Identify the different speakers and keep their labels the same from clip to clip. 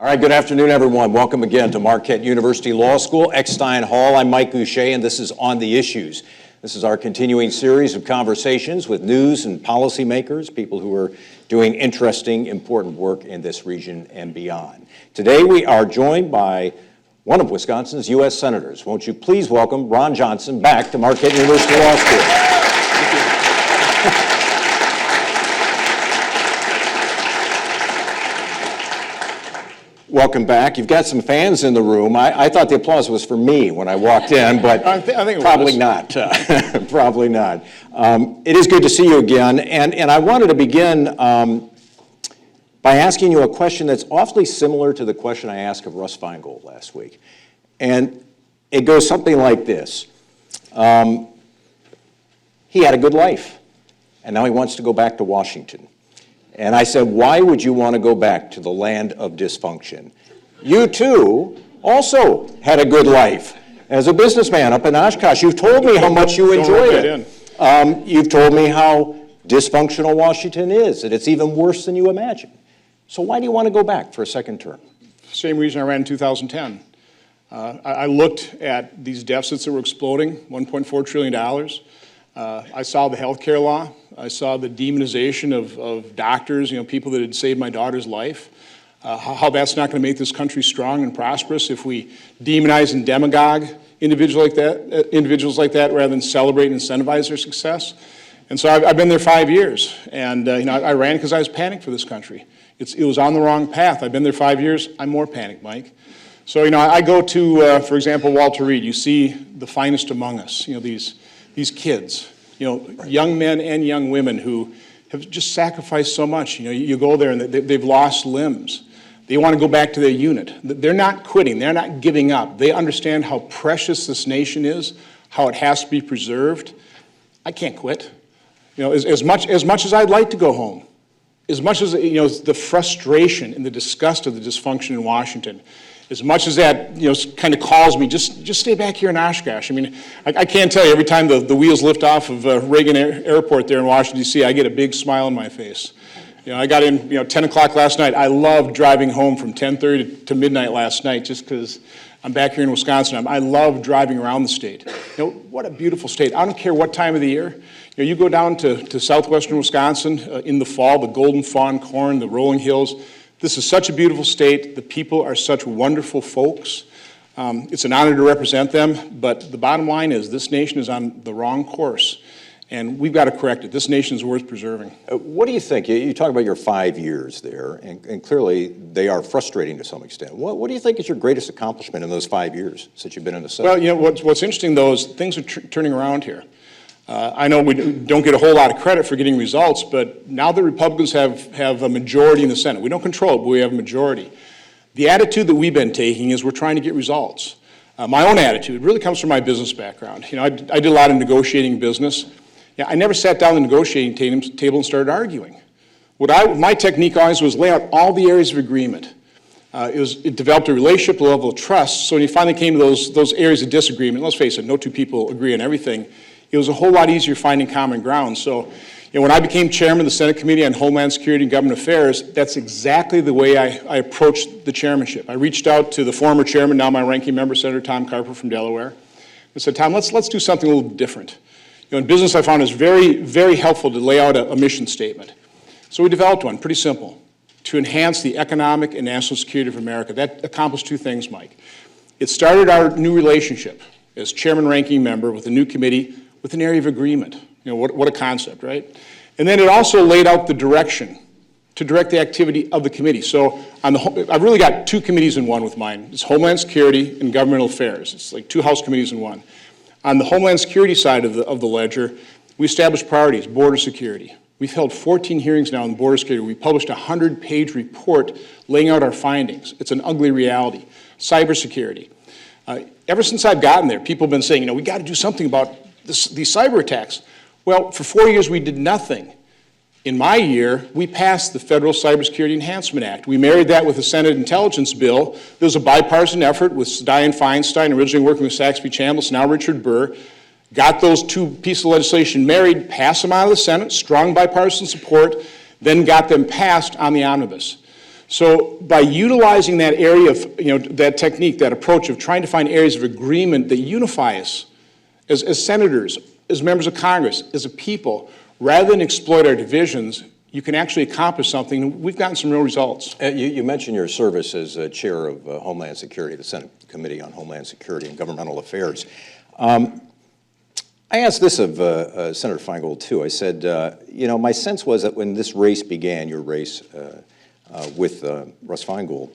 Speaker 1: All right, good afternoon, everyone. Welcome again to Marquette University Law School, Eckstein Hall. I'm Mike Goucher, and this is On the Issues. This is our continuing series of conversations with news and policymakers, people who are doing interesting, important work in this region and beyond. Today, we are joined by one of Wisconsin's U.S. Senators. Won't you please welcome Ron Johnson back to Marquette University Law School. Thank you. Welcome back. You've got some fans in the room. I thought the applause was for me when I walked in, but I think probably not. Probably not. It is good to see you again, and I wanted to begin by asking you a question that's awfully similar to the question I asked of Russ Feingold last week. And it goes something like this. He had a good life, and now he wants to go back to Washington. And I said, why would you want to go back to the land of dysfunction? You, too, also had a good life as a businessman up in Oshkosh. You've told me how much you enjoyed it. You've told me how dysfunctional Washington is, that it's even worse than you imagine. So why do you want to go back for a second term?
Speaker 2: Same reason I ran in 2010. I looked at these deficits that were exploding, $1.4 trillion. I saw the health care law. I saw the demonization of doctors, people that had saved my daughter's life. How that's not going to make this country strong and prosperous if we demonize and demagogue individuals like that rather than celebrate and incentivize their success. And so I've been there 5 years, and I ran because I was panicked for this country. It was on the wrong path. I've been there 5 years. I'm more panicked, Mike. So I go to, for example, Walter Reed. You see the finest among us. These kids, young men and young women who have just sacrificed so much. You go there and they've lost limbs. They want to go back to their unit. They're not quitting. They're not giving up. They understand how precious this nation is, how it has to be preserved. I can't quit. As much as I'd like to go home, as much as the frustration and the disgust of the dysfunction in Washington, as much as that kind of calls me, just stay back here in Oshkosh. I can't tell you, every time the wheels lift off of Reagan Airport there in Washington, D.C., I get a big smile on my face. I got in 10 o'clock last night. I loved driving home from 10:30 to midnight last night just because I'm back here in Wisconsin. I love driving around the state. What a beautiful state. I don't care what time of the year. You go down to southwestern Wisconsin in the fall, the golden fawn corn, the rolling hills. This is such a beautiful state. The people are such wonderful folks. It's an honor to represent them, but the bottom line is this nation is on the wrong course, and we've got to correct it. This nation is worth preserving.
Speaker 1: What do you think? You talk about your 5 years there, and clearly they are frustrating to some extent. What do you think is your greatest accomplishment in those 5 years since you've been in the Senate?
Speaker 2: Well, what's interesting, though, is things are turning around here. I know we don't get a whole lot of credit for getting results, but now the Republicans have a majority in the Senate. We don't control it, but we have a majority. The attitude that we've been taking is we're trying to get results. My own attitude really comes from my business background. I did a lot of negotiating business. I never sat down at the negotiating table and started arguing. My technique always was lay out all the areas of agreement. It developed a relationship, a level of trust, so when you finally came to those areas of disagreement, let's face it, no two people agree on everything, it was a whole lot easier finding common ground. So when I became chairman of the Senate Committee on Homeland Security and Government Affairs, that's exactly the way I approached the chairmanship. I reached out to the former chairman, now my ranking member, Senator Tom Carper from Delaware. I said, Tom, let's do something a little different. In business, I found it's very, very helpful to lay out a mission statement. So we developed one, pretty simple, to enhance the economic and national security of America. That accomplished two things, Mike. It started our new relationship as chairman ranking member with a new committee with an area of agreement. What a concept, right? And then it also laid out the direction to direct the activity of the committee. So I've really got two committees in one with mine. It's Homeland Security and Governmental Affairs. It's like two House committees in one. On the Homeland Security side of the ledger, we established priorities, border security. We've held 14 hearings now on border security. We published a 100-page report laying out our findings. It's an ugly reality. Cybersecurity. Ever since I've gotten there, people have been saying, we got to do something about these cyber attacks. Well, for 4 years, we did nothing. In my year, we passed the Federal Cybersecurity Enhancement Act. We married that with the Senate Intelligence Bill. There was a bipartisan effort with Dianne Feinstein, originally working with Saxby Chambliss, now Richard Burr. Got those two pieces of legislation married, passed them out of the Senate, strong bipartisan support, then got them passed on the omnibus. So by utilizing that area of, that technique, that approach of trying to find areas of agreement that unify us as senators, as members of Congress, as a people, rather than exploit our divisions, you can actually accomplish something. We've gotten some real results.
Speaker 1: You mentioned your service as chair of Homeland Security, the Senate Committee on Homeland Security and Governmental Affairs. I asked this of Senator Feingold, too. I said, my sense was that when this race began, your race with Russ Feingold,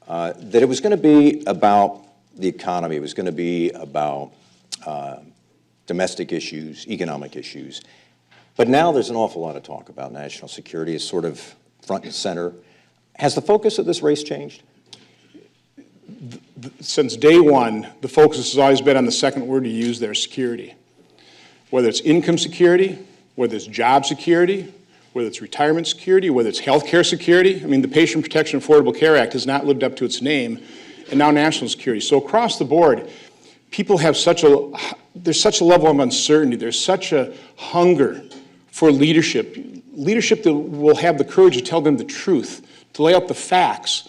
Speaker 1: that it was going to be about the economy. It was going to be about domestic issues, economic issues. But now there's an awful lot of talk about national security as sort of front and center. Has the focus of this race changed?
Speaker 2: Since day one, the focus has always been on the second word you use there, security. Whether it's income security, whether it's job security, whether it's retirement security, whether it's health care security. I mean, the Patient Protection Affordable Care Act has not lived up to its name, and now national security. So across the board, people have there's such a level of uncertainty, there's such a hunger for leadership that will have the courage to tell them the truth, to lay out the facts,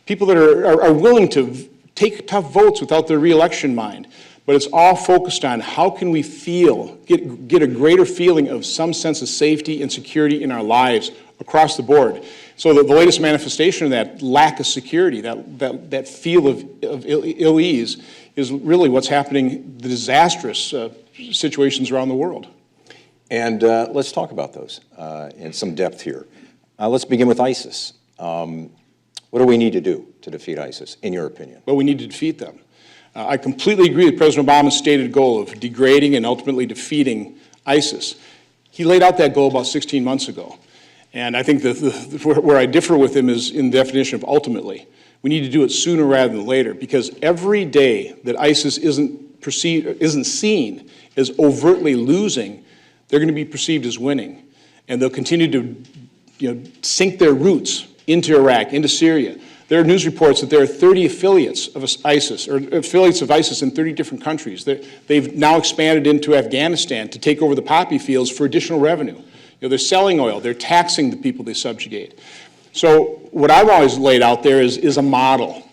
Speaker 2: people that are willing to take tough votes without their reelection mind. But it's all focused on how can we get a greater feeling of some sense of safety and security in our lives across the board. So the latest manifestation of that lack of security, that feel of ill ease, is really what's happening, the disastrous situations around the world.
Speaker 1: And let's talk about those in some depth here. Let's begin with ISIS. What do we need to do to defeat ISIS, in your opinion?
Speaker 2: Well, we need to defeat them. I completely agree with President Obama's stated goal of degrading and ultimately defeating ISIS. He laid out that goal about 16 months ago. And I think where I differ with him is in the definition of ultimately. We need to do it sooner rather than later, because every day that ISIS isn't seen as overtly losing, they're going to be perceived as winning. And they'll continue to sink their roots into Iraq, into Syria. There are news reports that there are 30 affiliates of ISIS, or affiliates of ISIS in 30 different countries. They've now expanded into Afghanistan to take over the poppy fields for additional revenue. They're selling oil. They're taxing the people they subjugate. So what I've always laid out there is a model.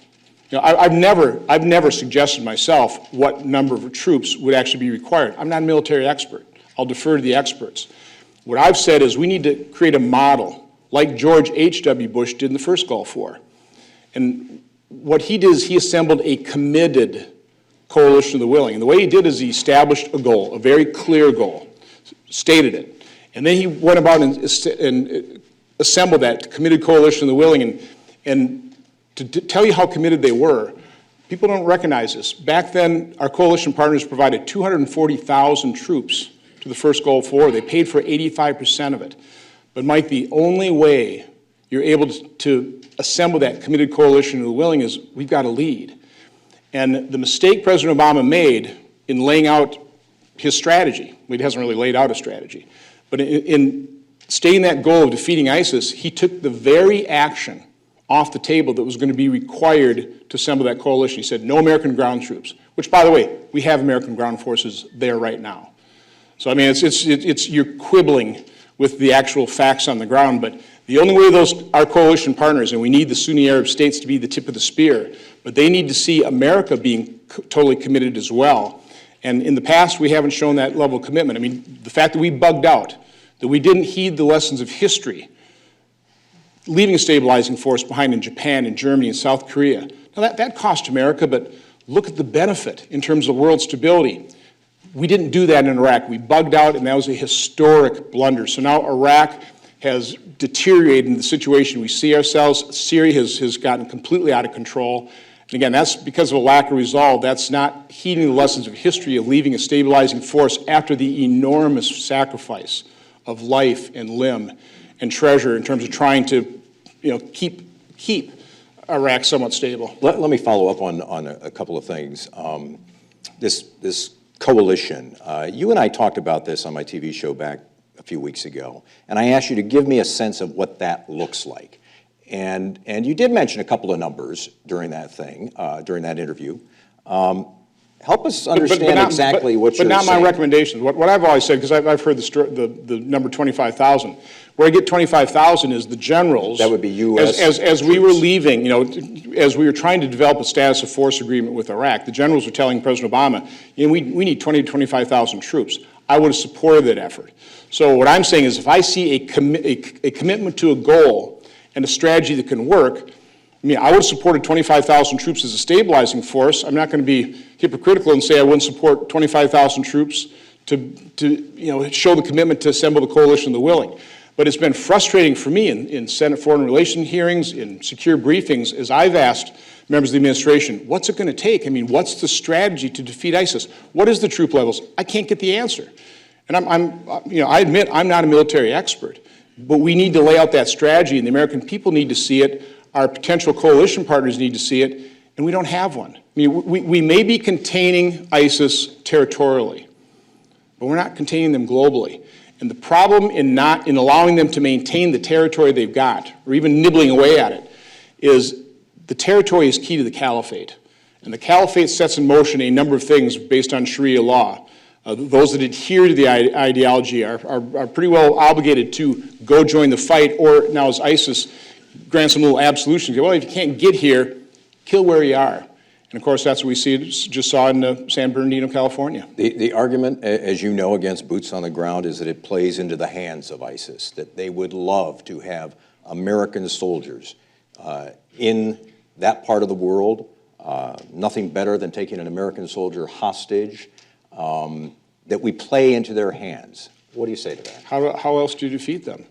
Speaker 2: I've never suggested myself what number of troops would actually be required. I'm not a military expert. I'll defer to the experts. What I've said is we need to create a model like George H.W. Bush did in the first Gulf War. And what he did is he assembled a committed coalition of the willing. And the way he did is he established a goal, a very clear goal, stated it. And then he went about and assembled that committed coalition of the willing. And to tell you how committed they were, people don't recognize this. Back then, our coalition partners provided 240,000 troops to the first Gulf War. They paid for 85% of it. But Mike, the only way you're able to assemble that committed coalition of the willing is we've got to lead. And the mistake President Obama made in laying out his strategy, he hasn't really laid out a strategy, but in stating that goal of defeating ISIS, he took the very action off the table that was going to be required to assemble that coalition. He said, no American ground troops, which, by the way, we have American ground forces there right now. So, I mean, you're quibbling with the actual facts on the ground, but the only way our coalition partners, and we need the Sunni Arab states to be the tip of the spear, but they need to see America being totally committed as well. And in the past, we haven't shown that level of commitment. I mean, the fact that we bugged out, that we didn't heed the lessons of history, leaving a stabilizing force behind in Japan and Germany and South Korea. Now, that cost America, but look at the benefit in terms of world stability. We didn't do that in Iraq. We bugged out, and that was a historic blunder. So now Iraq has deteriorated in the situation we see ourselves. Syria has gotten completely out of control. And again, that's because of a lack of resolve. That's not heeding the lessons of history of leaving a stabilizing force after the enormous sacrifice of life and limb and treasure in terms of trying to keep Iraq somewhat stable.
Speaker 1: Let me follow up on a couple of things. This coalition, you and I talked about this on my TV show back a few weeks ago, and I asked you to give me a sense of what that looks like. And you did mention a couple of numbers during that interview. Help us understand exactly what you're saying.
Speaker 2: But not my recommendations. What I've always said, because I've heard the number 25,000. Where I get 25,000 is the generals.
Speaker 1: That would be U.S.
Speaker 2: As we were leaving, as we were trying to develop a status of force agreement with Iraq, the generals were telling President Obama, we need 20 to 25,000 troops. I would have supported that effort. So what I'm saying is if I see a commitment to a goal and a strategy that can work, I would have supported 25,000 troops as a stabilizing force. I'm not going to be hypocritical and say I wouldn't support 25,000 troops to show the commitment to assemble the coalition of the willing. But it's been frustrating for me in Senate Foreign Relations hearings, in secure briefings, as I've asked members of the administration, what's it going to take? What's the strategy to defeat ISIS? What is the troop levels? I can't get the answer. And I admit I'm not a military expert, but we need to lay out that strategy, and the American people need to see it. Our potential coalition partners need to see it, and we don't have one. We may be containing ISIS territorially, but we're not containing them globally. And the problem in allowing them to maintain the territory they've got, or even nibbling away at it, is the territory is key to the caliphate. And the caliphate sets in motion a number of things based on Sharia law. Those that adhere to the ideology are pretty well obligated to go join the fight, or now as ISIS grants them little absolutions, well, if you can't get here, kill where you are. And of course, that's what we just saw in San Bernardino, California.
Speaker 1: The argument, as you know, against boots on the ground is that it plays into the hands of ISIS, that they would love to have American soldiers in that part of the world. Nothing better than taking an American soldier hostage, that we play into their hands. What do you say to that?
Speaker 2: How else do you defeat them?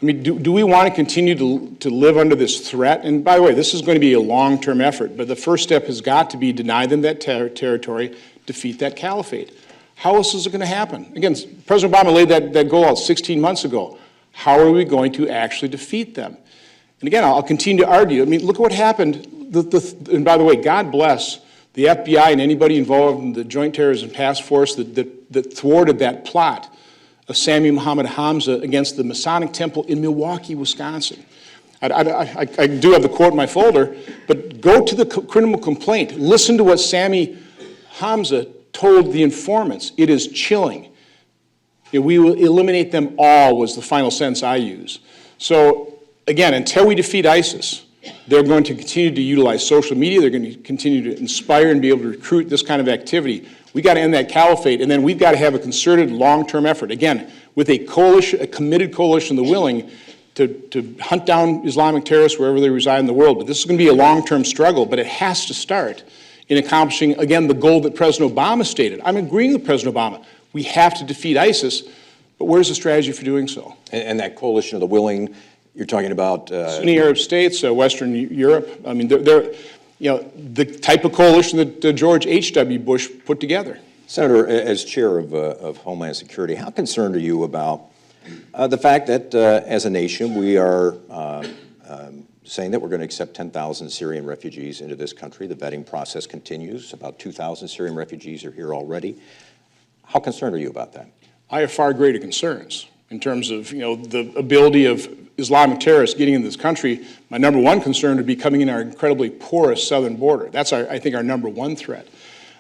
Speaker 2: Do we want to continue to live under this threat? And by the way, this is going to be a long-term effort, but the first step has got to be deny them that territory, defeat that caliphate. How else is it going to happen? Again, President Obama laid that goal out 16 months ago. How are we going to actually defeat them? And again, I'll continue to argue. Look at what happened. And by the way, God bless the FBI and anybody involved in the Joint Terrorism Task Force that thwarted that plot of Sammy Muhammad Hamza against the Masonic Temple in Milwaukee, Wisconsin. I do have the quote in my folder, but go to the criminal complaint. Listen to what Sammy Hamza told the informants. It is chilling. We will eliminate them all was the final sentence I use. So again, until we defeat ISIS, they're going to continue to utilize social media. They're going to continue to inspire and be able to recruit this kind of activity. We got to end that caliphate, and then we've got to have a concerted long-term effort, again, with a coalition, a committed coalition of the willing to hunt down Islamic terrorists wherever they reside in the world. But this is going to be a long-term struggle, but it has to start in accomplishing, again, the goal that President Obama stated. I'm agreeing with President Obama. We have to defeat ISIS, but where's the strategy for doing so?
Speaker 1: And that coalition of the willing, you're talking about
Speaker 2: Sunni Arab states, Western Europe. They're the type of coalition that George H.W. Bush put together.
Speaker 1: Senator, as chair of Homeland Security, how concerned are you about the fact that as a nation we are saying that we're going to accept 10,000 Syrian refugees into this country? The vetting process continues. About 2,000 Syrian refugees are here already. How concerned are you about that?
Speaker 2: I have far greater concerns in terms of the ability of Islamic terrorists getting into this country. My number one concern would be coming in our incredibly porous southern border. That's, I think, our number one threat.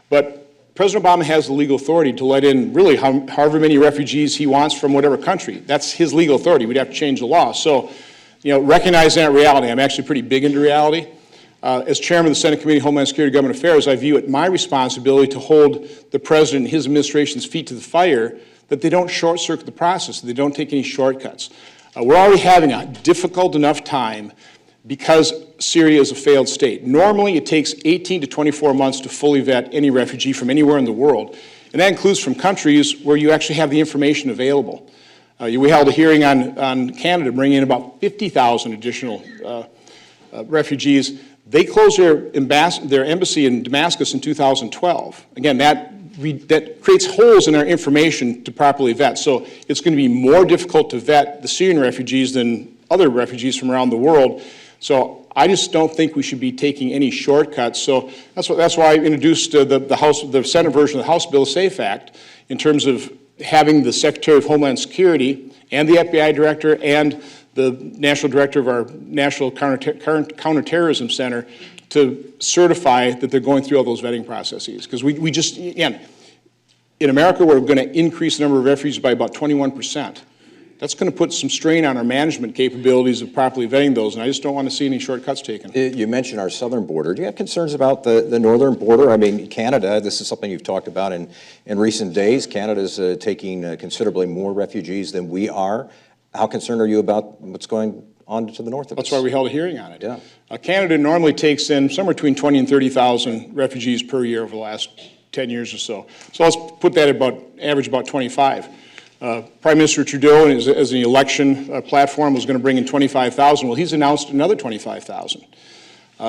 Speaker 2: But President Obama has the legal authority to let in really however many refugees he wants from whatever country. That's his legal authority. We'd have to change the law. So, recognizing that reality, I'm actually pretty big into reality. As chairman of the Senate Committee on Homeland Security and Government Affairs, I view it my responsibility to hold the president and his administration's feet to the fire, that they don't short-circuit the process, that they don't take any shortcuts. We're already having a difficult enough time because Syria is a failed state. Normally, it takes 18 to 24 months to fully vet any refugee from anywhere in the world, and that includes from countries where you actually have the information available. We held a hearing on Canada bringing in about 50,000 additional refugees. They closed their embassy in Damascus in 2012. Again, that creates holes in our information to properly vet. So it's going to be more difficult to vet the Syrian refugees than other refugees from around the world. So I just don't think we should be taking any shortcuts. So that's why I introduced the Senate version of the House Bill SAFE Act in terms of having the Secretary of Homeland Security and the FBI Director and the national director of our National Counterterrorism Center to certify that they're going through all those vetting processes. Because we just, again, in America, we're going to increase the number of refugees by about 21%. That's going to put some strain on our management capabilities of properly vetting those, and I just don't want to see any shortcuts taken.
Speaker 1: You mentioned our southern border. Do you have concerns about the northern border? I mean, Canada, this is something you've talked about in recent days. Canada's taking considerably more refugees than we are. How concerned are you about what's going on to the north of us?
Speaker 2: That's why we held a hearing on it.
Speaker 1: Yeah.
Speaker 2: Canada normally takes in somewhere between 20 and 30,000 refugees per year over the last 10 years or so. So let's put that at average about 25. Prime Minister Trudeau, as an election platform, was going to bring in 25,000. Well, he's announced another 25,000.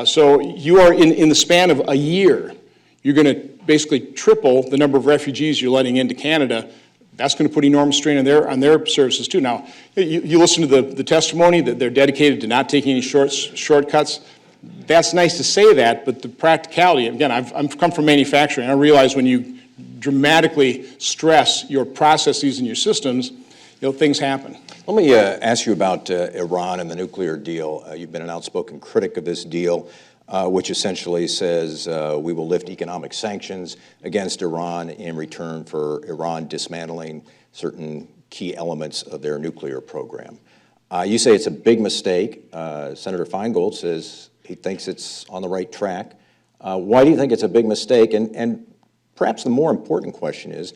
Speaker 2: So you are, in the span of a year, you're going to basically triple the number of refugees you're letting into Canada. That's going to put enormous strain on their services, too. Now, you listen to the testimony that they're dedicated to not taking any shortcuts. That's nice to say that, but the practicality, again, I've come from manufacturing. I realize when you dramatically stress your processes and your systems, things happen.
Speaker 1: Let me ask you about Iran and the nuclear deal. You've been an outspoken critic of this deal, which essentially says we will lift economic sanctions against Iran in return for Iran dismantling certain key elements of their nuclear program. You say it's a big mistake. Senator Feingold says he thinks it's on the right track. Why do you think it's a big mistake? And perhaps the more important question is,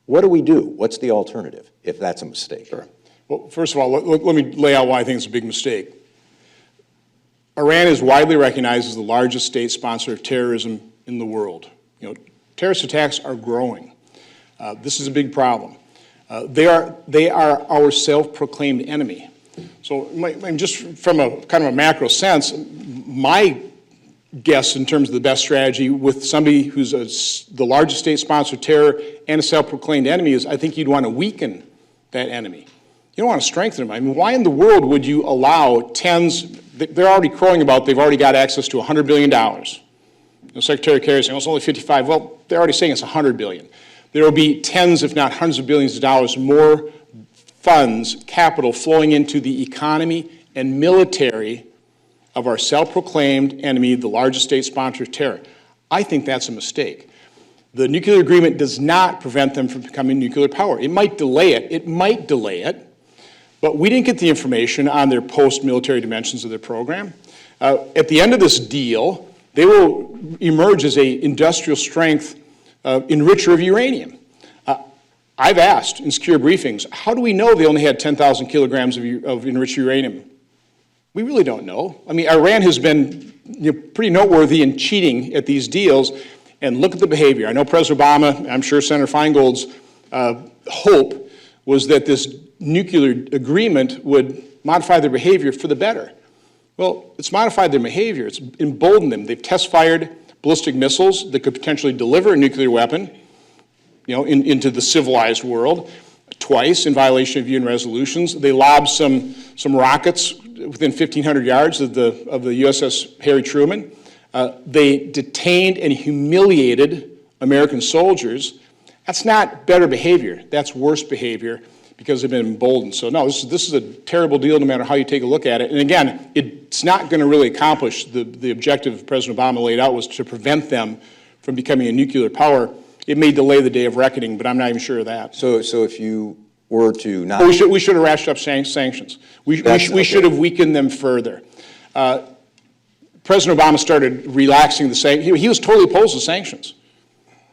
Speaker 1: what do we do? What's the alternative if that's a mistake?
Speaker 2: Sure. Well, first of all, let me lay out why I think it's a big mistake. Iran is widely recognized as the largest state sponsor of terrorism in the world. Terrorist attacks are growing. This is a big problem. They are our self-proclaimed enemy. So just from a kind of a macro sense, my guess in terms of the best strategy with somebody who's the largest state sponsor of terror and a self-proclaimed enemy is I think you'd want to weaken that enemy. You don't want to strengthen them. I mean, why in the world would you allow they're already crowing about they've already got access to $100 billion. Secretary Kerry is saying, well, it's only 55. Well, they're already saying it's $100 billion. There will be tens, if not hundreds of billions of dollars more funds, capital flowing into the economy and military of our self-proclaimed enemy, the largest state sponsor of terror. I think that's a mistake. The nuclear agreement does not prevent them from becoming nuclear power. It might delay it, but we didn't get the information on their post-military dimensions of their program. At the end of this deal, they will emerge as an industrial strength enricher of uranium. I've asked in secure briefings, how do we know they only had 10,000 kilograms of enriched uranium? We really don't know. I mean, Iran has been pretty noteworthy in cheating at these deals, and look at the behavior. I know President Obama, I'm sure Senator Feingold's hope was that this nuclear agreement would modify their behavior for the better. Well, it's modified their behavior. It's emboldened them. They've test-fired ballistic missiles that could potentially deliver a nuclear weapon, into the civilized world twice in violation of UN resolutions. They lobbed some rockets within 1,500 yards of the USS Harry Truman. They detained and humiliated American soldiers. That's not better behavior. That's worse behavior because they've been emboldened. So no, this is a terrible deal no matter how you take a look at it. And again, it's not going to really accomplish the objective President Obama laid out, was to prevent them from becoming a nuclear power. It may delay the day of reckoning, but I'm not even sure of that.
Speaker 1: So if you were to not...
Speaker 2: We should have ratcheted up sanctions. We should have weakened them further. President Obama started relaxing the sanctions. He was totally opposed to sanctions.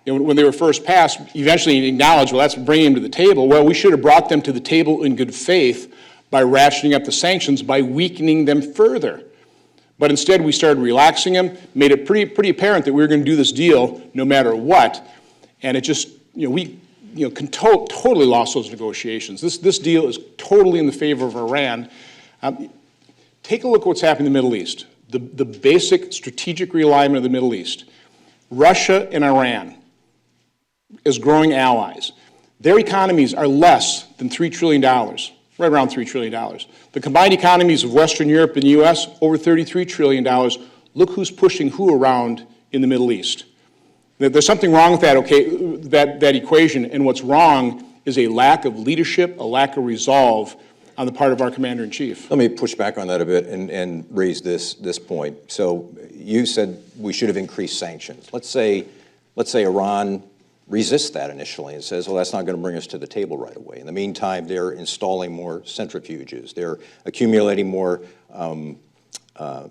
Speaker 2: When they were first passed, eventually he acknowledged, well, that's bringing them to the table. Well, we should have brought them to the table in good faith by ratcheting up the sanctions, by weakening them further. But instead, we started relaxing them, made it pretty apparent that we were going to do this deal no matter what. And it just, we totally lost those negotiations. This deal is totally in the favor of Iran. Take a look at what's happening in the Middle East. The basic strategic realignment of the Middle East. Russia and Iran as growing allies. Their economies are less than $3 trillion, right around $3 trillion. The combined economies of Western Europe and the U.S., over $33 trillion. Look who's pushing who around in the Middle East. There's something wrong with that equation, and what's wrong is a lack of leadership, a lack of resolve on the part of our commander-in-chief.
Speaker 1: Let me push back on that a bit and raise this point. So you said we should have increased sanctions. Let's say Iran resists that initially and says, well, that's not going to bring us to the table right away. In the meantime, they're installing more centrifuges. They're accumulating more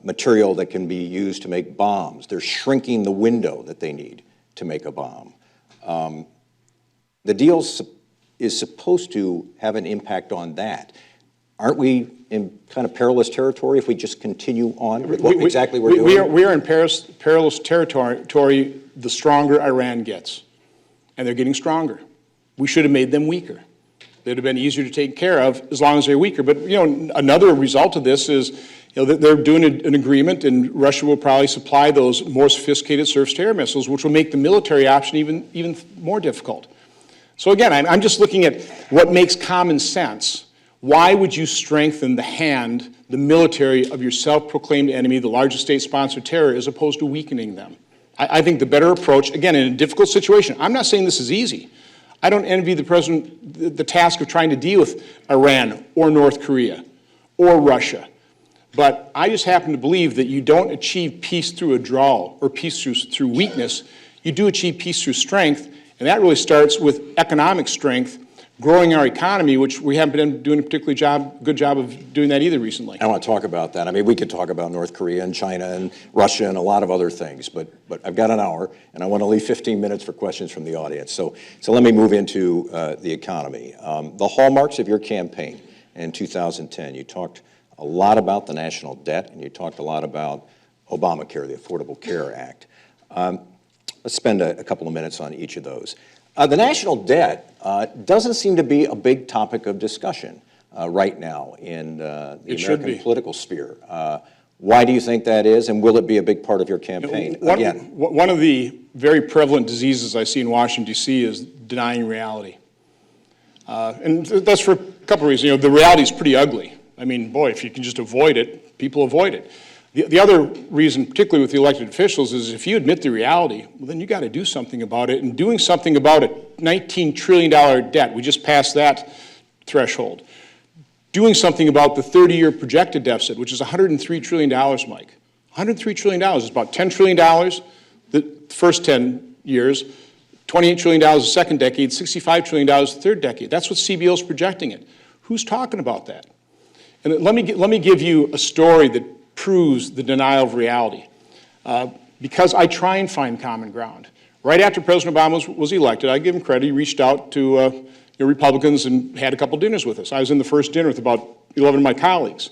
Speaker 1: material that can be used to make bombs. They're shrinking the window that they need to make a bomb. The deal is supposed to have an impact on that. Aren't we in kind of perilous territory if we just continue on with what exactly we're doing?
Speaker 2: We are in perilous territory the stronger Iran gets. And they're getting stronger. We should have made them weaker. They'd have been easier to take care of as long as they're weaker. But, another result of this is, they're doing an agreement, and Russia will probably supply those more sophisticated surface-to-air missiles, which will make the military option even more difficult. So again, I'm just looking at what makes common sense. Why would you strengthen the military of your self-proclaimed enemy, the largest state-sponsored terror, as opposed to weakening them? I think the better approach, again, in a difficult situation, I'm not saying this is easy. I don't envy the president the task of trying to deal with Iran or North Korea or Russia. But I just happen to believe that you don't achieve peace through withdrawal or peace through weakness. You do achieve peace through strength, and that really starts with economic strength, growing our economy, which we haven't been doing a particularly good job of doing that either recently.
Speaker 1: I want to talk about that. I mean, we could talk about North Korea and China and Russia and a lot of other things, but I've got an hour, and I want to leave 15 minutes for questions from the audience. So let me move into the economy. The hallmarks of your campaign in 2010, you talked a lot about the national debt, and you talked a lot about Obamacare, the Affordable Care Act. Let's spend a couple of minutes on each of those. The national debt doesn't seem to be a big topic of discussion right now in the American political sphere. Why do you think that is, and will it be a big part of your campaign?
Speaker 2: One of the very prevalent diseases I see in Washington, D.C. is denying reality. And that's for a couple of reasons. The reality is pretty ugly. I mean, boy, if you can just avoid it, people avoid it. The other reason, particularly with the elected officials, is if you admit the reality, well, then you got to do something about it. And doing something about a $19 trillion debt, we just passed that threshold. Doing something about the 30-year projected deficit, which is $103 trillion, Mike. $103 trillion is about $10 trillion the first 10 years, $28 trillion the second decade, $65 trillion the third decade. That's what CBO is projecting it. Who's talking about that? And let me give you a story that proves the denial of reality, because I try and find common ground. Right after President Obama was elected, I give him credit, he reached out to Republicans and had a couple dinners with us. I was in the first dinner with about 11 of my colleagues.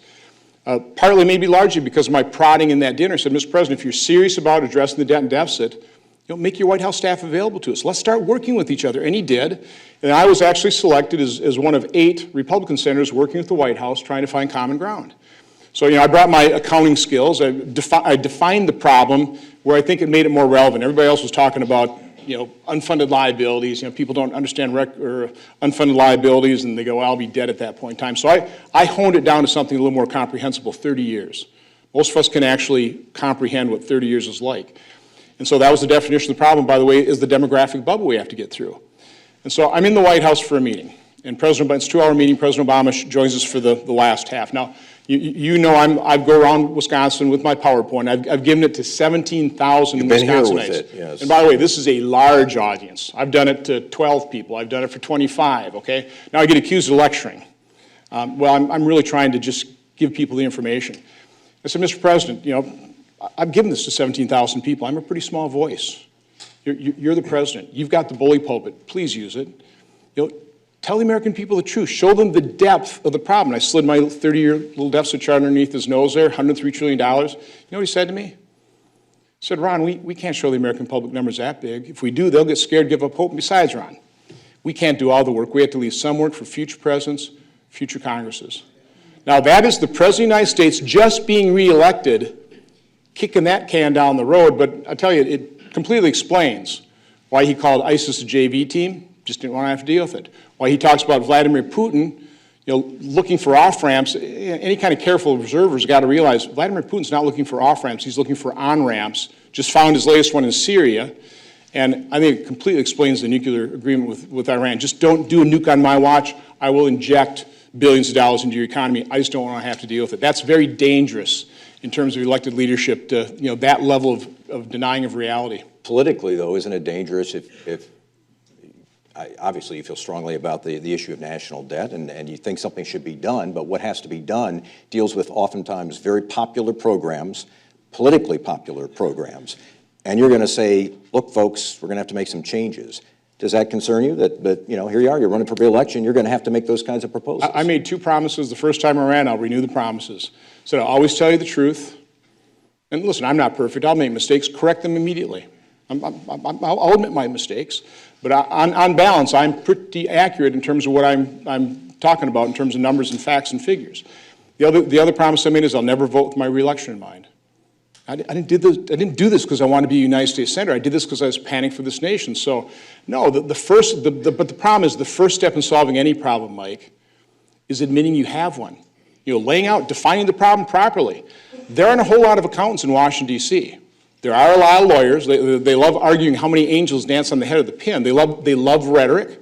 Speaker 2: Partly, maybe largely because of my prodding in that dinner, I said, Mr. President, if you're serious about addressing the debt and deficit, make your White House staff available to us. Let's start working with each other. And he did. And I was actually selected as one of 8 Republican senators working with the White House trying to find common ground. So, I brought my accounting skills. I defined the problem where I think it made it more relevant. Everybody else was talking about, unfunded liabilities. People don't understand unfunded liabilities, and they go, well, I'll be dead at that point in time. So I honed it down to something a little more comprehensible, 30 years. Most of us can actually comprehend what 30 years is like. And so that was the definition of the problem, by the way, is the demographic bubble we have to get through. And so I'm in the White House for a meeting. And it's a 2-hour meeting. President Obama joins us for the last half. Now, I go around Wisconsin with my PowerPoint. I've given it to 17,000 Wisconsinites.
Speaker 1: Yes.
Speaker 2: And by the way, this is a large audience. I've done it to 12 people. I've done it for 25, okay? Now I get accused of lecturing. I'm really trying to just give people the information. I said, Mr. President, I've given this to 17,000 people. I'm a pretty small voice. You're the president. You've got the bully pulpit. Please use it. Tell the American people the truth. Show them the depth of the problem. I slid my 30-year little deficit chart underneath his nose there, $103 trillion. You know what he said to me? He said, Ron, we can't show the American public numbers that big. If we do, they'll get scared, give up hope. And besides, Ron, we can't do all the work. We have to leave some work for future presidents, future Congresses. Now, that is the President of the United States just being reelected, kicking that can down the road. But I tell you, it completely explains why he called ISIS a JV team. Just didn't want to have to deal with it. Why he talks about Vladimir Putin, looking for off-ramps. Any kind of careful observer's got to realize Vladimir Putin's not looking for off-ramps. He's looking for on-ramps. Just found his latest one in Syria. And I think it completely explains the nuclear agreement with Iran. Just don't do a nuke on my watch. I will inject billions of dollars into your economy. I just don't want to have to deal with it. That's very dangerous in terms of elected leadership to, that level of denying of reality.
Speaker 1: Politically, though, isn't it dangerous if obviously you feel strongly about the issue of national debt and you think something should be done, but what has to be done deals with oftentimes very popular programs, politically popular programs, and you're going to say, look, folks, we're going to have to make some changes. Does that concern you that here you are, you're running for re-election, you're going to have to make those kinds of proposals?
Speaker 2: I made 2 promises. The first time I ran, I'll renew the promises. So I'll always tell you the truth. And listen, I'm not perfect. I'll make mistakes, correct them immediately. I'll admit my mistakes. But on balance, I'm pretty accurate in terms of what I'm talking about in terms of numbers and facts and figures. The other promise I made is I'll never vote with my re-election in mind. I didn't do this because I wanted to be a United States Senator. I did this because I was panicked for this nation. So, no, but the problem is the first step in solving any problem, Mike, is admitting you have one. Laying out, defining the problem properly. There aren't a whole lot of accountants in Washington, D.C. There are a lot of lawyers. They love arguing how many angels dance on the head of the pin. They love rhetoric.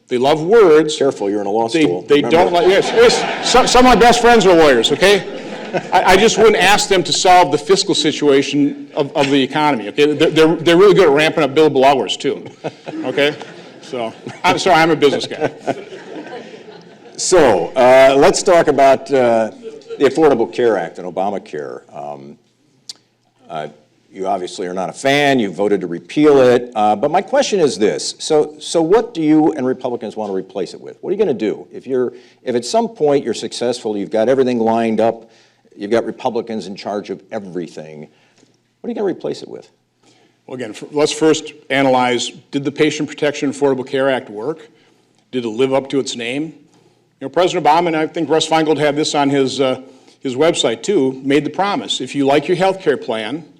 Speaker 2: They love words.
Speaker 1: Careful, you're in a law school.
Speaker 2: They don't like, yes. Some of my best friends are lawyers, okay? I just wouldn't ask them to solve the fiscal situation of the economy, okay? They're really good at ramping up billable hours, too, okay? So, I'm sorry, I'm a business guy.
Speaker 1: So, let's talk about the Affordable Care Act and Obamacare. You obviously are not a fan. You voted to repeal it. But my question is this. So what do you and Republicans want to replace it with? What are you going to do? If at some point you're successful, you've got everything lined up, you've got Republicans in charge of everything, what are you going to replace it with?
Speaker 2: Well, again, let's first analyze, did the Patient Protection Affordable Care Act work? Did it live up to its name? President Obama, and I think Russ Feingold had this on his website too, made the promise. If you like your health care plan,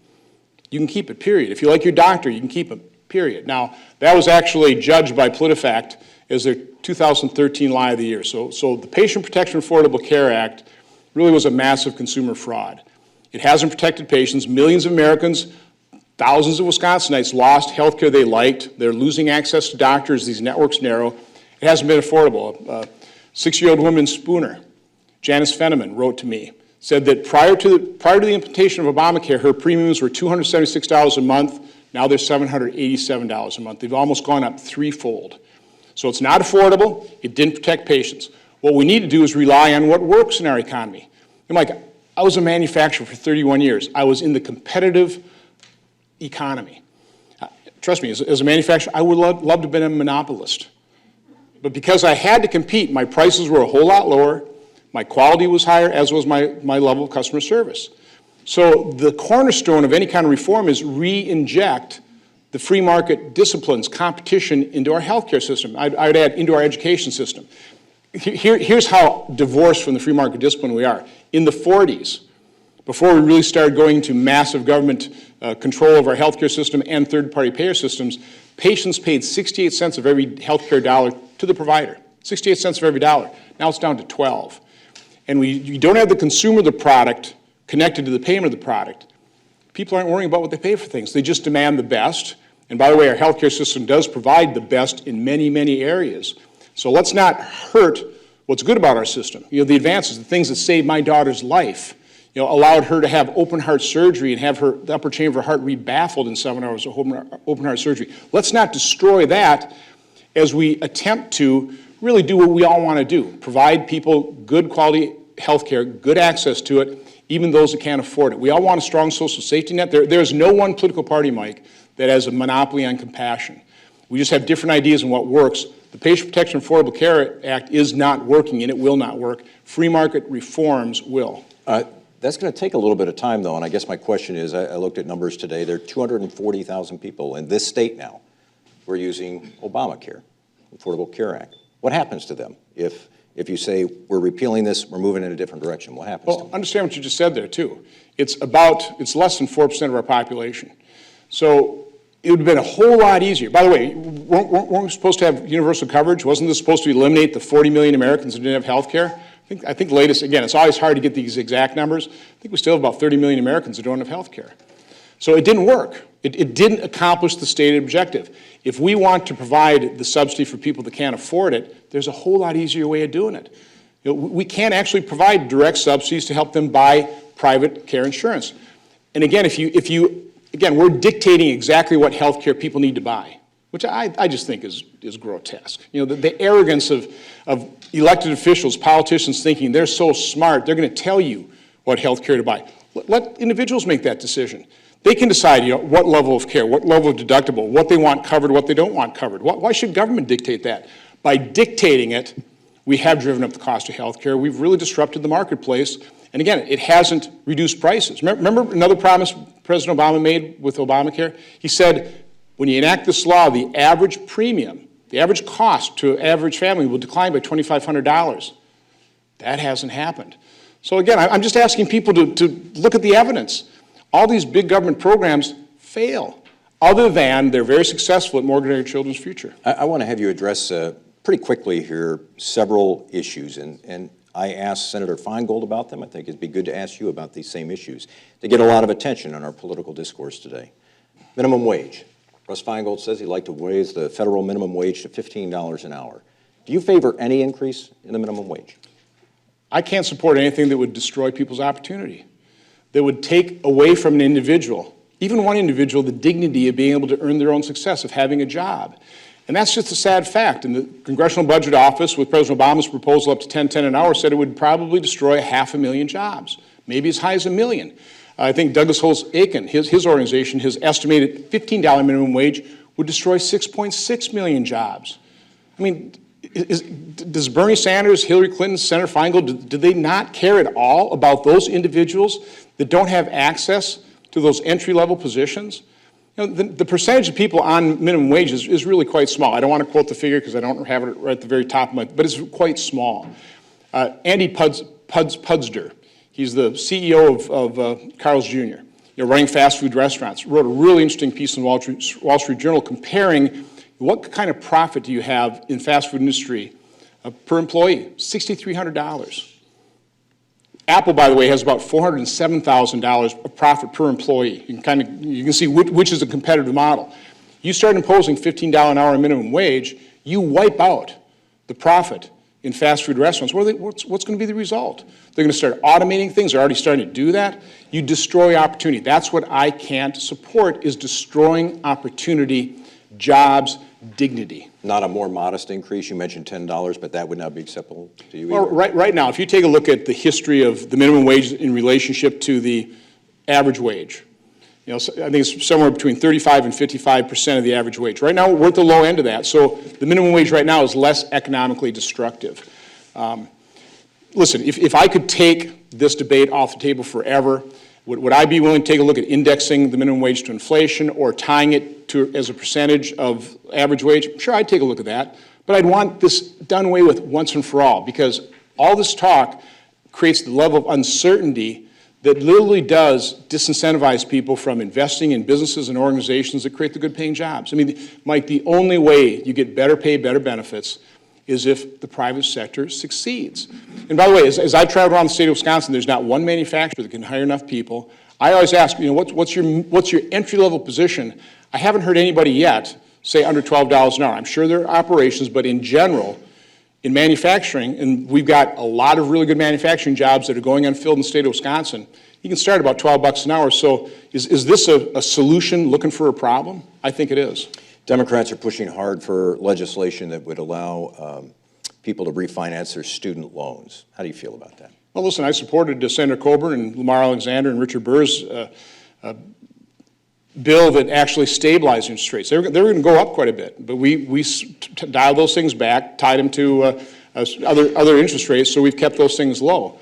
Speaker 2: you can keep it, period. If you like your doctor, you can keep it, period. Now, that was actually judged by PolitiFact as their 2013 Lie of the Year. So the Patient Protection Affordable Care Act really was a massive consumer fraud. It hasn't protected patients. Millions of Americans, thousands of Wisconsinites lost health care they liked. They're losing access to doctors. These networks narrow. It hasn't been affordable. 6-year-old woman in Spooner, Janice Fenneman, wrote to me, said that prior to the implementation of Obamacare, her premiums were $276 a month. Now they're $787 a month. They've almost gone up threefold. So it's not affordable. It didn't protect patients. What we need to do is rely on what works in our economy. Mike, I was a manufacturer for 31 years. I was in the competitive economy. Trust me, as a manufacturer, I would love to have been a monopolist. But because I had to compete, my prices were a whole lot lower. My quality was higher, as was my level of customer service. So the cornerstone of any kind of reform is re-inject the free market disciplines, competition into our healthcare system. I'd add into our education system. Here's how divorced from the free market discipline we are. In the 40s, before we really started going into massive government control of our healthcare system and third-party payer systems, patients paid 68 cents of every healthcare dollar to the provider. 68 cents of every dollar. Now it's down to 12. And you don't have the consumer of the product connected to the payment of the product. People aren't worrying about what they pay for things. They just demand the best. And by the way, our healthcare system does provide the best in many, many areas. So let's not hurt what's good about our system. The advances, the things that saved my daughter's life, allowed her to have open heart surgery and have the upper chamber of her heart rebaffled in 7 hours of open heart surgery. Let's not destroy that as we attempt to really do what we all want to do, provide people good quality health care, good access to it, even those that can't afford it. We all want a strong social safety net. There's no one political party, Mike, that has a monopoly on compassion. We just have different ideas on what works. The Patient Protection Affordable Care Act is not working, and it will not work. Free market reforms will.
Speaker 1: That's going to take a little bit of time, though, and I guess my question is, I looked at numbers today. There are 240,000 people in this state now who are using Obamacare, Affordable Care Act. What happens to them if you say, we're repealing this, we're moving in a different direction? What happens to them?
Speaker 2: Understand what you just said there, too. It's less than 4% of our population. So it would have been a whole lot easier. By the way, weren't we supposed to have universal coverage? Wasn't this supposed to eliminate the 40 million Americans who didn't have health care? I think latest, again, it's always hard to get these exact numbers. I think we still have about 30 million Americans who don't have health care. So it didn't work. It didn't accomplish the stated objective. If we want to provide the subsidy for people that can't afford it, there's a whole lot easier way of doing it. We can't actually provide direct subsidies to help them buy private care insurance. And again, again, we're dictating exactly what health care people need to buy, which I just think is grotesque. The arrogance of elected officials, politicians thinking they're so smart, they're going to tell you what health care to buy. Let individuals make that decision. They can decide, what level of care, what level of deductible, what they want covered, what they don't want covered. Why should government dictate that? By dictating it, we have driven up the cost of health care. We've really disrupted the marketplace. And again, it hasn't reduced prices. Remember another promise President Obama made with Obamacare? He said, when you enact this law, the average premium, the average cost to an average family will decline by $2,500. That hasn't happened. So again, I'm just asking people to look at the evidence. All these big government programs fail, other than they're very successful at mortgaging our children's future.
Speaker 1: I want to have you address pretty quickly here several issues, and I asked Senator Feingold about them. I think it'd be good to ask you about these same issues. They get a lot of attention in our political discourse today. Minimum wage. Russ Feingold says he'd like to raise the federal minimum wage to $15 an hour. Do you favor any increase in the minimum wage?
Speaker 2: I can't support anything that would destroy people's opportunity, that would take away from an individual, even one individual, the dignity of being able to earn their own success, of having a job. And that's just a sad fact. And the Congressional Budget Office, with President Obama's proposal up to $10 an hour, said it would probably destroy 500,000 jobs, maybe as high as 1 million. I think Douglas Holtz-Aiken, his organization, has estimated $15 minimum wage would destroy 6.6 million jobs. I mean, does Bernie Sanders, Hillary Clinton, Senator Feingold, do they not care at all about those individuals that don't have access to those entry-level positions? The percentage of people on minimum wage is really quite small. I don't want to quote the figure because I don't have it right at the very top of my, but it's quite small. Andy Pudsder, he's the CEO of Carl's Jr., running fast food restaurants, wrote a really interesting piece in the Wall Street Journal comparing what kind of profit do you have in fast food industry per employee? $6,300. Apple, by the way, has about $407,000 of profit per employee. You can see which is a competitive model. You start imposing $15 an hour minimum wage, you wipe out the profit in fast food restaurants. What's going to be the result? They're going to start automating things. They're already starting to do that. You destroy opportunity. That's what I can't support, is destroying opportunity, jobs, dignity.
Speaker 1: Not a more modest increase. You mentioned $10, but that would not be acceptable to you either.
Speaker 2: Well, right now, if you take a look at the history of the minimum wage in relationship to the average wage, I think it's somewhere between 35 and 55% of the average wage. Right now, we're at the low end of that. So the minimum wage right now is less economically destructive. Listen, if I could take this debate off the table forever, would I be willing to take a look at indexing the minimum wage to inflation or tying it to as a percentage of average wage? Sure, I'd take a look at that. But I'd want this done away with once and for all, because all this talk creates the level of uncertainty that literally does disincentivize people from investing in businesses and organizations that create the good-paying jobs. I mean, Mike, the only way you get better pay, better benefits is if the private sector succeeds. And by the way, as I've traveled around the state of Wisconsin, there's not one manufacturer that can hire enough people. I always ask, what's your entry-level position? I haven't heard anybody yet say under $12 an hour. I'm sure there are operations, but in general, in manufacturing, and we've got a lot of really good manufacturing jobs that are going unfilled in the state of Wisconsin, you can start about $12 an hour. So is this a solution looking for a problem? I think it is.
Speaker 1: Democrats are pushing hard for legislation that would allow people to refinance their student loans. How do you feel about that?
Speaker 2: Well, listen, I supported Senator Coburn and Lamar Alexander and Richard Burr's bill that actually stabilized interest rates. They were going to go up quite a bit, but we dialed those things back, tied them to other interest rates, so we've kept those things low.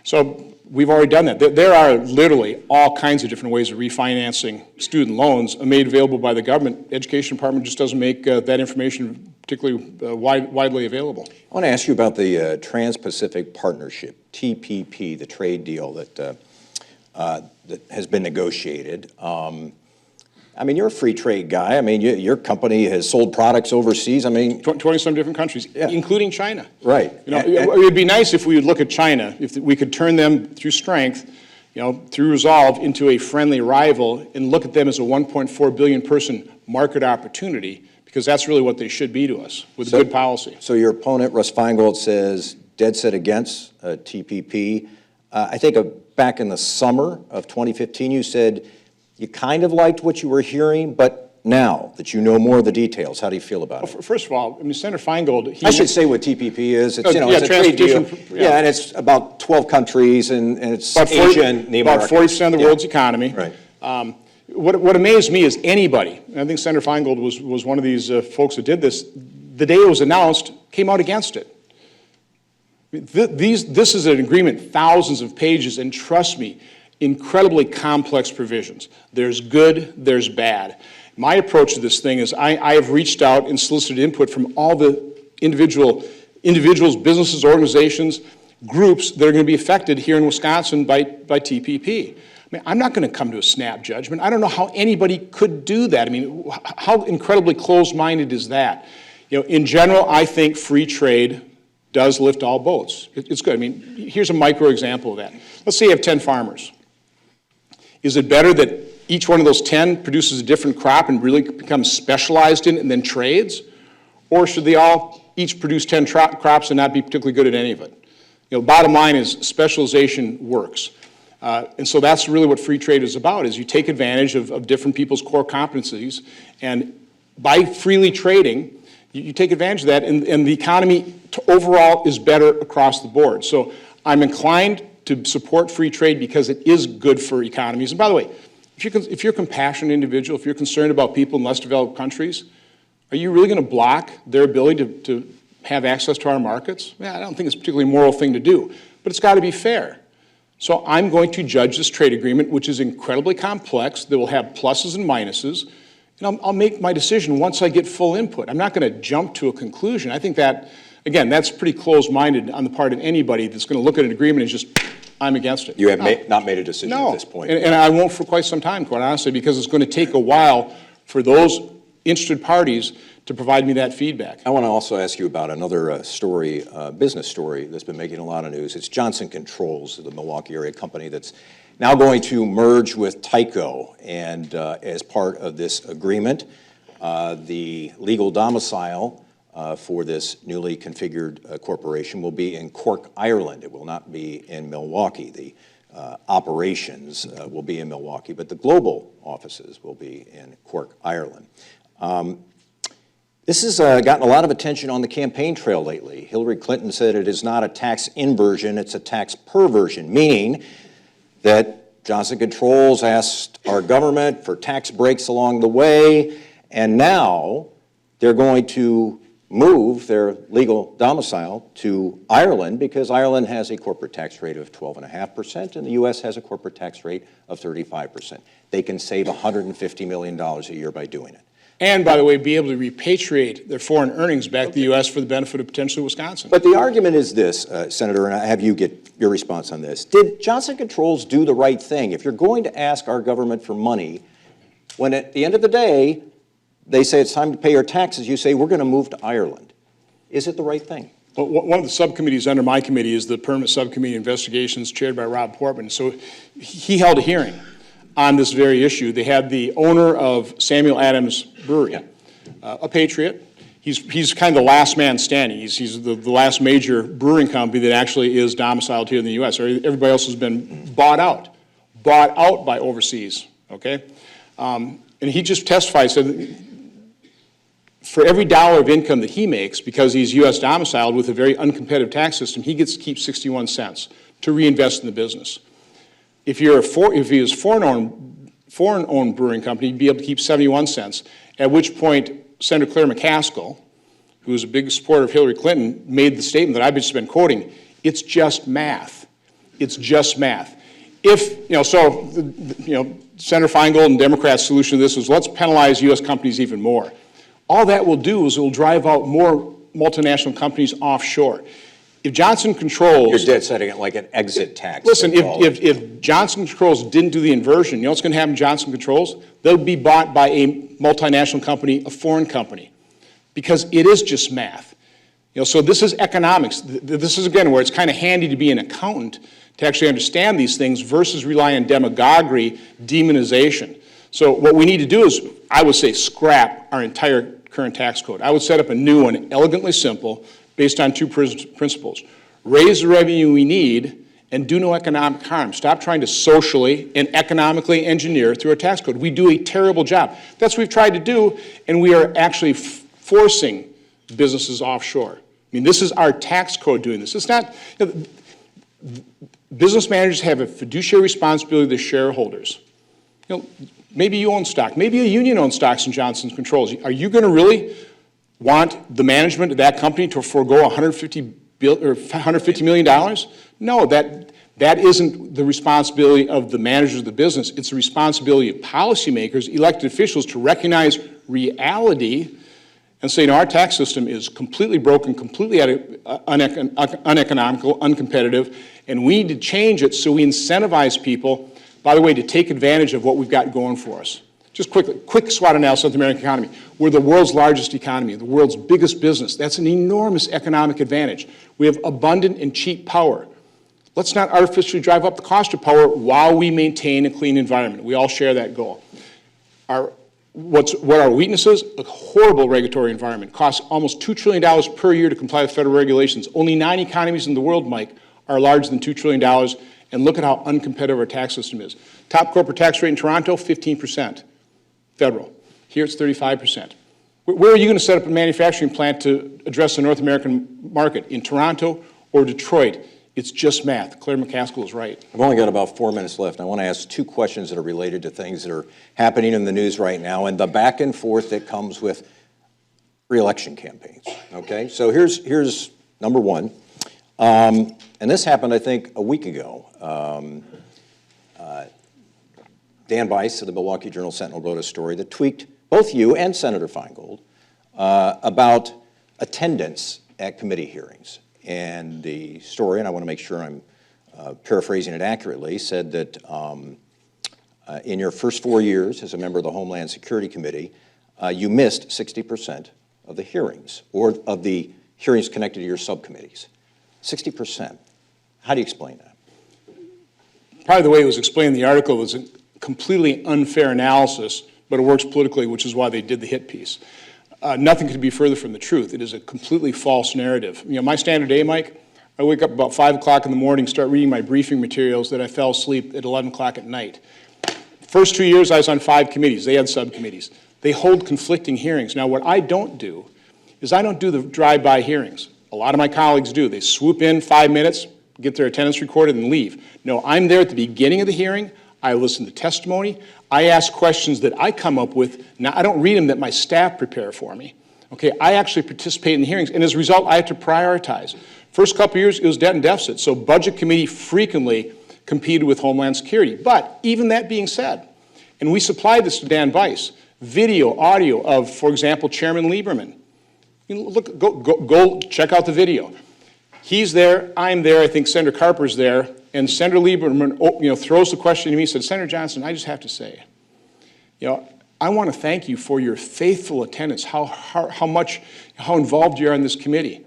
Speaker 2: So we've already done that. There are literally all kinds of different ways of refinancing student loans made available by the government. Education Department just doesn't make that information particularly widely available.
Speaker 1: I want to ask you about the Trans-Pacific Partnership, TPP, the trade deal that has been negotiated. I mean, you're a free trade guy. I mean, your company has sold products overseas. I mean,
Speaker 2: 20-some different countries, yeah, including China.
Speaker 1: Right.
Speaker 2: It would be nice if we would look at China, if we could turn them through strength, through resolve, into a friendly rival and look at them as a 1.4 billion person market opportunity, because that's really what they should be to us with good policy.
Speaker 1: So your opponent, Russ Feingold, says dead set against TPP. I think back in the summer of 2015, you said you kind of liked what you were hearing, but now that you know more of the details, how do you feel about it?
Speaker 2: First of all, I mean, Senator Feingold...
Speaker 1: I should say what TPP is. It's, it's a trade deal. Yeah, and it's about 12 countries, and it's Asia and the Americas.
Speaker 2: About 40% of the world's economy.
Speaker 1: Right.
Speaker 2: What amazed me is anybody, and I think Senator Feingold was one of these folks that did this, the day it was announced, came out against it. This is an agreement, thousands of pages, and trust me, incredibly complex provisions. There's good, there's bad. My approach to this thing is I have reached out and solicited input from all the individuals, businesses, organizations, groups that are going to be affected here in Wisconsin by TPP. I mean, I'm not going to come to a snap judgment. I don't know how anybody could do that. I mean, how incredibly closed-minded is that? In general, I think free trade does lift all boats. It's good. I mean, here's a micro example of that. Let's say you have 10 farmers. Is it better that each one of those 10 produces a different crop and really becomes specialized in it and then trades? Or should they all each produce 10 crops and not be particularly good at any of it? Bottom line is specialization works. And so that's really what free trade is about, is you take advantage of different people's core competencies, and by freely trading, you take advantage of that, and the economy overall is better across the board. So I'm inclined to support free trade because it is good for economies. And by the way, if you're a compassionate individual, if you're concerned about people in less developed countries, are you really going to block their ability to have access to our markets? Yeah, I don't think it's a particularly moral thing to do, but it's got to be fair. So I'm going to judge this trade agreement, which is incredibly complex, that will have pluses and minuses, and I'll make my decision once I get full input. I'm not going to jump to a conclusion. I think that, again, that's pretty closed-minded on the part of anybody that's going to look at an agreement and just, I'm against it.
Speaker 1: You have not made a decision at this point.
Speaker 2: And I won't for quite some time, quite honestly, because it's going to take a while for those interested parties to provide me that feedback.
Speaker 1: I want to also ask you about another story, business story that's been making a lot of news. It's Johnson Controls, the Milwaukee area company that's now going to merge with Tyco. And as part of this agreement, the legal domicile for this newly configured corporation will be in Cork, Ireland. It will not be in Milwaukee. The operations will be in Milwaukee, but the global offices will be in Cork, Ireland. This has gotten a lot of attention on the campaign trail lately. Hillary Clinton said it is not a tax inversion, it's a tax perversion, meaning that Johnson Controls asked our government for tax breaks along the way, and now they're going to move their legal domicile to Ireland because Ireland has a corporate tax rate of 12.5% and the U.S. has a corporate tax rate of 35%. They can save $150 million a year by doing it.
Speaker 2: And, by the way, be able to repatriate their foreign earnings back to the U.S. for the benefit of potentially Wisconsin.
Speaker 1: But the argument is this, Senator, and I have you get your response on this. Did Johnson Controls do the right thing? If you're going to ask our government for money, when at the end of the day, they say it's time to pay your taxes, you say we're going to move to Ireland. Is it the right thing?
Speaker 2: Well, one of the subcommittees under my committee is the Permanent Subcommittee Investigations chaired by Rob Portman. So he held a hearing on this very issue. They had the owner of Samuel Adams Brewery, a patriot. He's kind of the last man standing. He's the last major brewing company that actually is domiciled here in the U.S. Everybody else has been bought out by overseas, okay? And he just testified, said for every dollar of income that he makes, because he's U.S. domiciled with a very uncompetitive tax system, he gets to keep 61 cents to reinvest in the business. If he was foreign-owned brewing company, he'd be able to keep 71 cents, at which point Senator Claire McCaskill, who is a big supporter of Hillary Clinton, made the statement that I've just been quoting, it's just math. It's just math. Senator Feingold and Democrats' solution to this was let's penalize U.S. companies even more. All that will do is it will drive out more multinational companies offshore. If Johnson Controls...
Speaker 1: You're dead setting it like an exit tax.
Speaker 2: Listen, if Johnson Controls didn't do the inversion, you know what's going to happen to Johnson Controls? They'll be bought by a multinational company, a foreign company, because it is just math. So this is economics. This is, again, where it's kind of handy to be an accountant to actually understand these things versus rely on demagoguery, demonization. So what we need to do is, I would say, scrap our entire current tax code. I would set up a new one, elegantly simple, based on two principles: raise the revenue we need, and do no economic harm. Stop trying to socially and economically engineer through our tax code. We do a terrible job. That's what we've tried to do, and we are actually forcing businesses offshore. I mean, this is our tax code doing this. It's not, business managers have a fiduciary responsibility to shareholders. Maybe you own stock. Maybe a union owns stocks in Johnson Controls. Are you going to really want the management of that company to forego $150 million? No, that isn't the responsibility of the managers of the business. It's the responsibility of policymakers, elected officials, to recognize reality and say, no, our tax system is completely broken, completely uneconomical, uncompetitive, and we need to change it so we incentivize people, by the way, to take advantage of what we've got going for us. Just quick SWOT analysis of the American economy. We're the world's largest economy, the world's biggest business. That's an enormous economic advantage. We have abundant and cheap power. Let's not artificially drive up the cost of power while we maintain a clean environment. We all share that goal. What are our weaknesses? A horrible regulatory environment. Costs almost $2 trillion per year to comply with federal regulations. Only 9 economies in the world, Mike, are larger than $2 trillion, and look at how uncompetitive our tax system is. Top corporate tax rate in Toronto, 15%. Federal. Here it's 35%. Where are you going to set up a manufacturing plant to address the North American market? In Toronto or Detroit? It's just math. Claire McCaskill is right.
Speaker 1: I've only got about 4 minutes left. I want to ask 2 questions that are related to things that are happening in the news right now and the back and forth that comes with reelection campaigns. Okay, so here's number 1. And this happened, I think, a week ago. Dan Bice of the Milwaukee Journal-Sentinel wrote a story that tweaked both you and Senator Feingold about attendance at committee hearings. And the story, and I want to make sure I'm paraphrasing it accurately, said that in your first 4 years as a member of the Homeland Security Committee, you missed 60% of the hearings, or of the hearings connected to your subcommittees. 60%. How do you explain that?
Speaker 2: Probably the way it was explained in the article was a completely unfair analysis, but it works politically, which is why they did the hit piece. Nothing could be further from the truth. It is a completely false narrative. You know, my standard day, Mike, I wake up about 5 o'clock in the morning, start reading my briefing materials that I fell asleep at 11 o'clock at night. First 2 years, I was on 5 committees. They had subcommittees. They hold conflicting hearings. Now, what I don't do is I don't do the drive-by hearings. A lot of my colleagues do. They swoop in 5 minutes, get their attendance recorded, and leave. No, I'm there at the beginning of the hearing. I listen to testimony. I ask questions that I come up with. Now, I don't read them that my staff prepare for me. Okay, I actually participate in the hearings, and as a result, I have to prioritize. First couple of years, it was debt and deficit, so Budget Committee frequently competed with Homeland Security. But even that being said, and we supplied this to Dan Bice, video, audio of, for example, Chairman Lieberman. You know, look, go check out the video. He's there, I'm there, I think Senator Carper's there, and Senator Lieberman, throws the question to me, said, Senator Johnson, I just have to say, I want to thank you for your faithful attendance, how involved you are in this committee.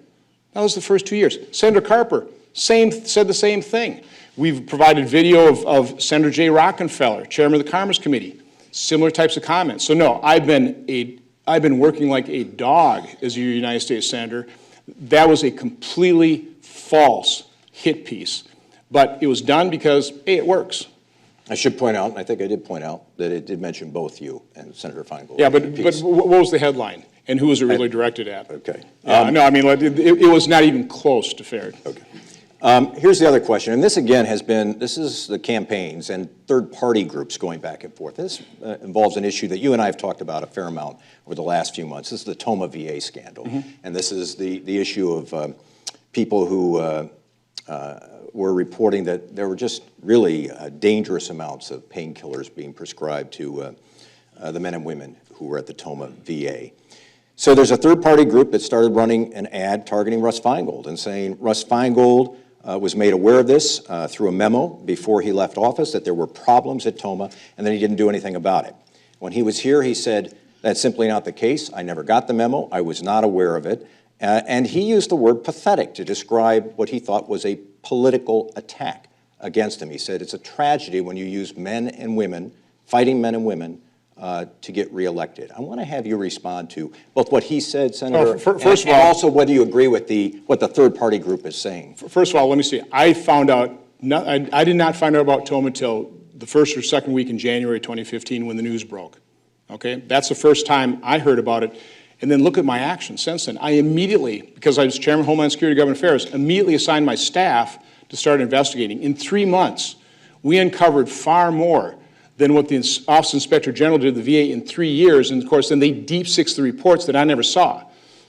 Speaker 2: That was the first 2 years. Senator Carper, said the same thing. We've provided video of Senator Jay Rockefeller, Chairman of the Commerce Committee, similar types of comments. So no, I've been working like a dog as a United States Senator. That was a completely false hit piece. But it was done because, hey, it works.
Speaker 1: I should point out, and I think I did point out, that it did mention both you and Senator Feingold.
Speaker 2: Yeah, but what was the headline? And who was it really directed at?
Speaker 1: Okay.
Speaker 2: No, I mean, it was not even close to fair.
Speaker 1: Okay. Here's the other question, and this again this is the campaigns and third-party groups going back and forth. This involves an issue that you and I have talked about a fair amount over the last few months. This is the Toma VA scandal, and this is the issue of people who were reporting that there were just really dangerous amounts of painkillers being prescribed to the men and women who were at the Toma VA. So there's a third-party group that started running an ad targeting Russ Feingold and saying Russ Feingold was made aware of this through a memo before he left office, that there were problems at Toma, and that he didn't do anything about it. When he was here, he said, that's simply not the case. I never got the memo. I was not aware of it. And he used the word pathetic to describe what he thought was a political attack against him. He said, it's a tragedy when you use men and women, fighting men and women, to get reelected. I want to have you respond to both what he said, Senator,
Speaker 2: first of
Speaker 1: and
Speaker 2: all,
Speaker 1: also whether you agree with what the third-party group is saying.
Speaker 2: First of all, let me see. I found out, I did not find out about Toma until the first or second week in January 2015 when the news broke. Okay? That's the first time I heard about it. And then look at my actions since then. I immediately, because I was chairman of Homeland Security and Government Affairs, immediately assigned my staff to start investigating. In 3 months, we uncovered far more than what the Office of Inspector General did at the VA in 3 years. And of course, then they deep-sixed the reports that I never saw.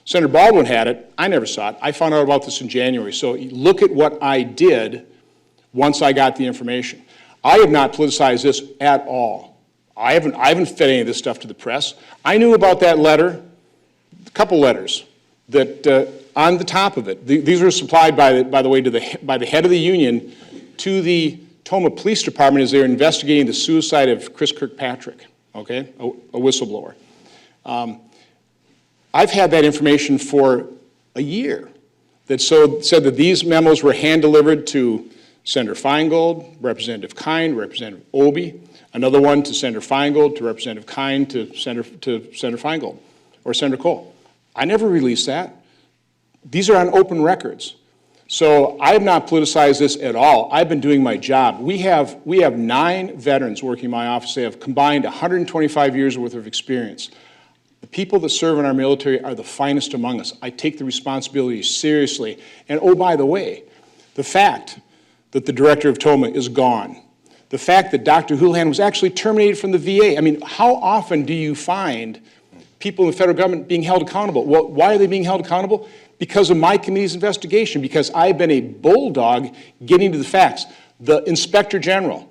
Speaker 2: Senator Baldwin had it. I never saw it. I found out about this in January. So look at what I did once I got the information. I have not politicized this at all. I haven't fed any of this stuff to the press. I knew about that letter, a couple letters, that on the top of it, these were supplied, by the way, by the head of the union to the Toma Police Department as they were investigating the suicide of Chris Kirkpatrick, okay, a whistleblower. I've had that information for a year that said that these memos were hand-delivered to Senator Feingold, Representative Kind, Representative Obey, another one to Senator Feingold, to Representative Kind, to Senator Feingold, or Senator Cole. I never released that. These are on open records. So I have not politicized this at all. I've been doing my job. We have 9 veterans working in my office. They have combined 125 years worth of experience. The people that serve in our military are the finest among us. I take the responsibility seriously. And oh, by the way, the fact that the director of Toma is gone, the fact that Dr. Houlihan was actually terminated from the VA. I mean, how often do you find people in the federal government being held accountable? Well, why are they being held accountable? Because of my committee's investigation, because I've been a bulldog getting to the facts. The Inspector General,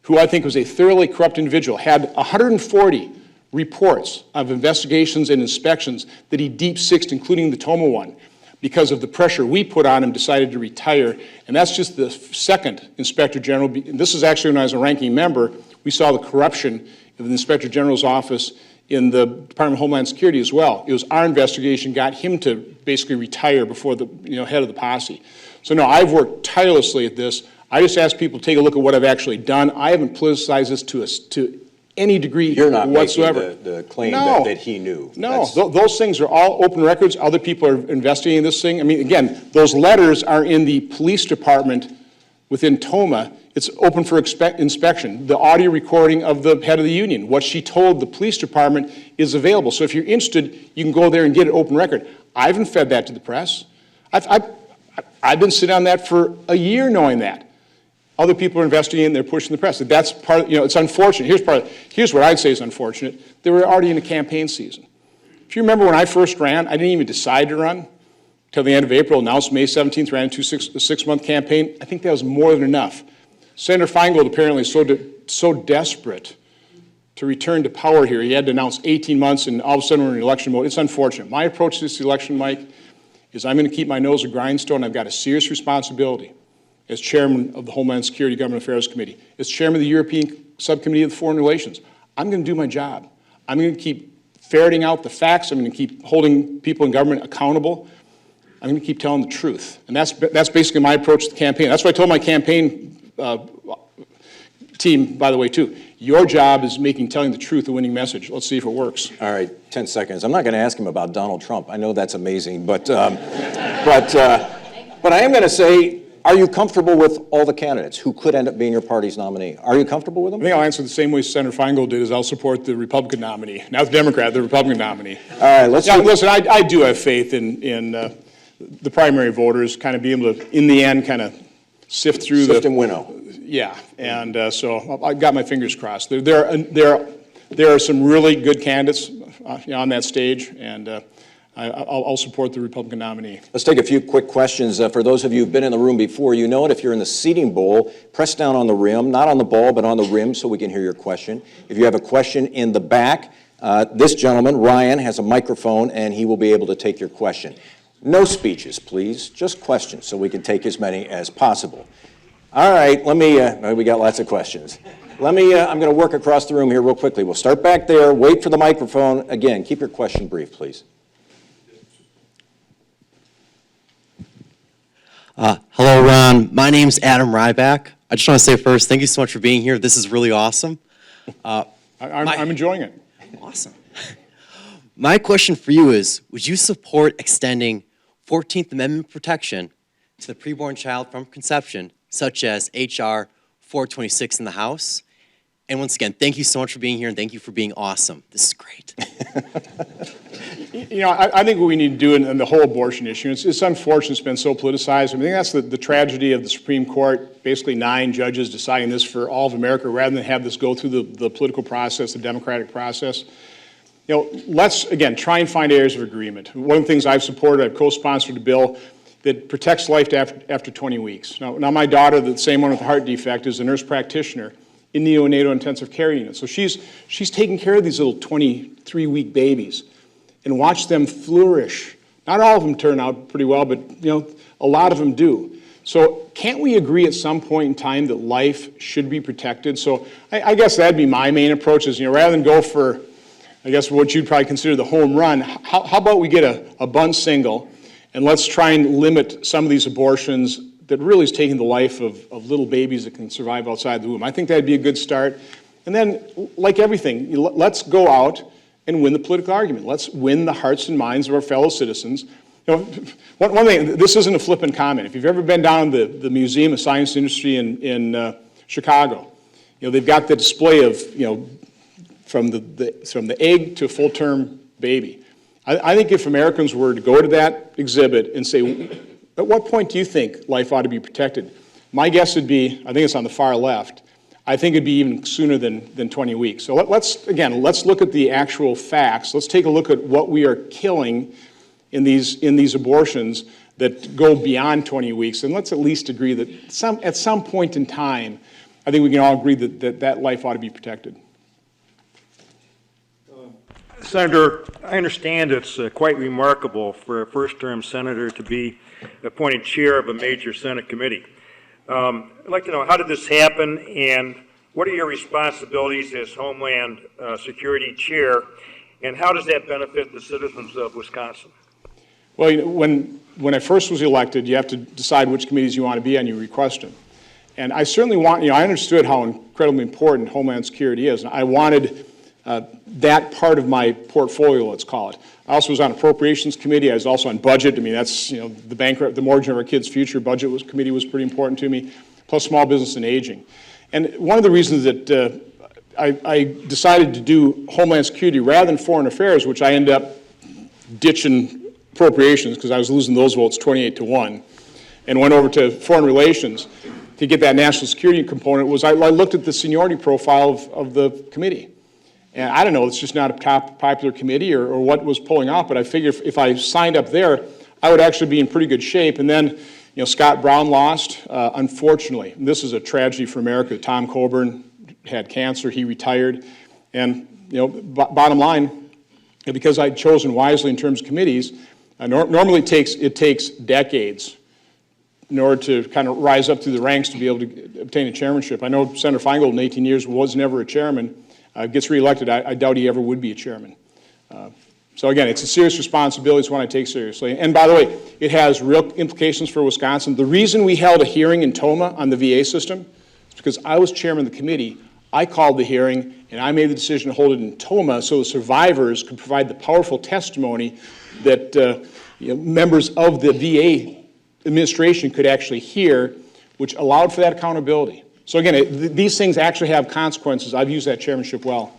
Speaker 2: who I think was a thoroughly corrupt individual, had 140 reports of investigations and inspections that he deep-sixed, including the Toma one. Because of the pressure we put on him, decided to retire. And that's just the second Inspector General. And this is actually when I was a ranking member, we saw the corruption of the Inspector General's office in the Department of Homeland Security as well. It was our investigation got him to basically retire before the head of the posse. So no, I've worked tirelessly at this. I just ask people to take a look at what I've actually done. I haven't politicized this to any degree
Speaker 1: You're not
Speaker 2: whatsoever.
Speaker 1: making the claim
Speaker 2: No.
Speaker 1: that he knew.
Speaker 2: No, those things are all open records. Other people are investigating this thing. I mean, again, those letters are in the police department within Toma. It's open for inspection. The audio recording of the head of the union, what she told the police department is available. So if you're interested, you can go there and get an open record. I haven't fed that to the press. I've been sitting on that for a year knowing that. Other people are investigating, they're pushing the press. That's part of, it's unfortunate. Here's what I'd say is unfortunate. They were already in a campaign season. If you remember when I first ran, I didn't even decide to run till the end of April, announced May 17th, ran into a 6-month campaign. I think that was more than enough. Senator Feingold apparently is so desperate to return to power here, he had to announce 18 months and all of a sudden we're in election mode. It's unfortunate. My approach to this election, Mike, is I'm going to keep my nose a grindstone. I've got a serious responsibility as chairman of the Homeland Security Government Affairs Committee, as chairman of the European Subcommittee of Foreign Relations. I'm going to do my job. I'm going to keep ferreting out the facts. I'm going to keep holding people in government accountable. I'm going to keep telling the truth. And that's basically my approach to the campaign. That's what I told my campaign team, by the way, too. Your job is telling the truth a winning message. Let's see if it works.
Speaker 1: All right, 10 seconds. I'm not going to ask him about Donald Trump. I know that's amazing, but I am going to say, are you comfortable with all the candidates who could end up being your party's nominee? Are you comfortable with them?
Speaker 2: I think I'll answer the same way Senator Feingold did, is I'll support the Republican nominee. Not the Democrat, the Republican nominee.
Speaker 1: All right,
Speaker 2: listen, I do have faith in the primary voters kind of being able to, in the end, kind of sift through
Speaker 1: Sift and winnow.
Speaker 2: Yeah, and so I've got my fingers crossed. There are some really good candidates on that stage, and I'll support the Republican nominee.
Speaker 1: Let's take a few quick questions. For those of you who've been in the room before, you know it. If you're in the seating bowl, press down on the rim, not on the ball, but on the rim so we can hear your question. If you have a question in the back, this gentleman, Ryan, has a microphone, and he will be able to take your question. No speeches, please, just questions so we can take as many as possible. All right, we got lots of questions. I'm going to work across the room here real quickly. We'll start back there, wait for the microphone. Again, keep your question brief, please.
Speaker 3: Hello, Ron. My name's Adam Ryback. I just want to say first, thank you so much for being here. This is really awesome.
Speaker 2: I'm enjoying it.
Speaker 3: Awesome. My question for you is, would you support extending 14th Amendment protection to the preborn child from conception, such as H.R. 426 in the House? And once again, thank you so much for being here, and thank you for being awesome. This is great.
Speaker 2: I think what we need to do in the whole abortion issue, it's unfortunate it's been so politicized. I think that's the tragedy of the Supreme Court, basically 9 judges deciding this for all of America rather than have this go through the political process, the democratic process. Let's, again, try and find areas of agreement. One of the things I've supported, I've co-sponsored a bill that protects life after 20 weeks. Now my daughter, the same one with the heart defect, is a nurse practitioner in neonatal intensive care unit. So she's taking care of these little 23-week babies and watch them flourish. Not all of them turn out pretty well, but a lot of them do. So can't we agree at some point in time that life should be protected? So I guess that'd be my main approach is, rather than go for, I guess, what you'd probably consider the home run, how about we get a bunt single, and let's try and limit some of these abortions that really is taking the life of little babies that can survive outside the womb. I think that'd be a good start. And then, like everything, let's go out and win the political argument. Let's win the hearts and minds of our fellow citizens. One thing, this isn't a flippant comment. If you've ever been down to the Museum of Science and Industry in Chicago, they've got the display of, from the egg to a full-term baby. I think if Americans were to go to that exhibit and say, at what point do you think life ought to be protected? My guess would be, I think it's on the far left, I think it'd be even sooner than 20 weeks. So let's look at the actual facts. Let's take a look at what we are killing in these abortions that go beyond 20 weeks, and let's at least agree that at some point in time, I think we can all agree that life ought to be protected.
Speaker 4: Senator, I understand it's quite remarkable for a first-term senator to be appointed chair of a major Senate committee. I'd like to know, how did this happen, and what are your responsibilities as Homeland Security Chair, and how does that benefit the citizens of Wisconsin?
Speaker 2: Well, when I first was elected, you have to decide which committees you want to be on, you request them. And I certainly I understood how incredibly important Homeland Security is, and I wanted that part of my portfolio, let's call it. I also was on Appropriations Committee. I was also on Budget. I mean, that's, the mortgage of our kids' future budget committee was pretty important to me, plus Small Business and Aging. And one of the reasons that I decided to do Homeland Security rather than Foreign Affairs, which I ended up ditching Appropriations because I was losing those votes 28-1, and went over to Foreign Relations to get that national security component, was I looked at the seniority profile of the committee. And I don't know, it's just not a top popular committee or what was pulling out, but I figured if I signed up there, I would actually be in pretty good shape. And then, Scott Brown lost, unfortunately. And this is a tragedy for America. Tom Coburn had cancer, he retired. And, bottom line, because I'd chosen wisely in terms of committees, normally it takes decades in order to kind of rise up through the ranks to be able to obtain a chairmanship. I know Senator Feingold in 18 years was never a chairman. Gets reelected, I doubt he ever would be a chairman. So again, it's a serious responsibility. It's one I take seriously. And by the way, it has real implications for Wisconsin. The reason we held a hearing in Toma on the VA system is because I was chairman of the committee. I called the hearing, and I made the decision to hold it in Toma so the survivors could provide the powerful testimony that members of the VA administration could actually hear, which allowed for that accountability. So again, these things actually have consequences. I've used that chairmanship well.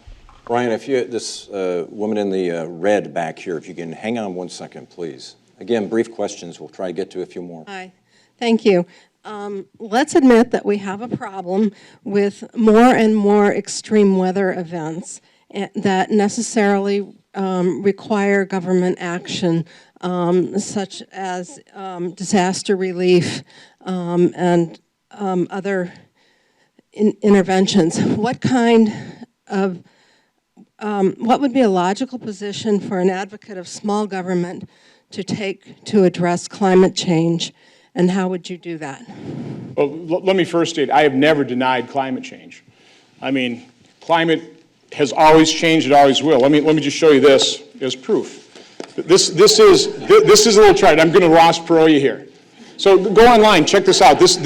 Speaker 1: Brian, this woman in the red back here, if you can hang on 1 second, please. Again, brief questions. We'll try to get to a few more.
Speaker 5: Hi, thank you. Let's admit that we have a problem with more and more extreme weather events that necessarily require government action, such as disaster relief and other interventions. What would be a logical position for an advocate of small government to take to address climate change, and how would you do that?
Speaker 2: Well, let me first state, I have never denied climate change. I mean, climate has always changed, it always will. Let me just show you this as proof. This is a little chart. I'm going to Ross Perot you here. So go online, check this out. This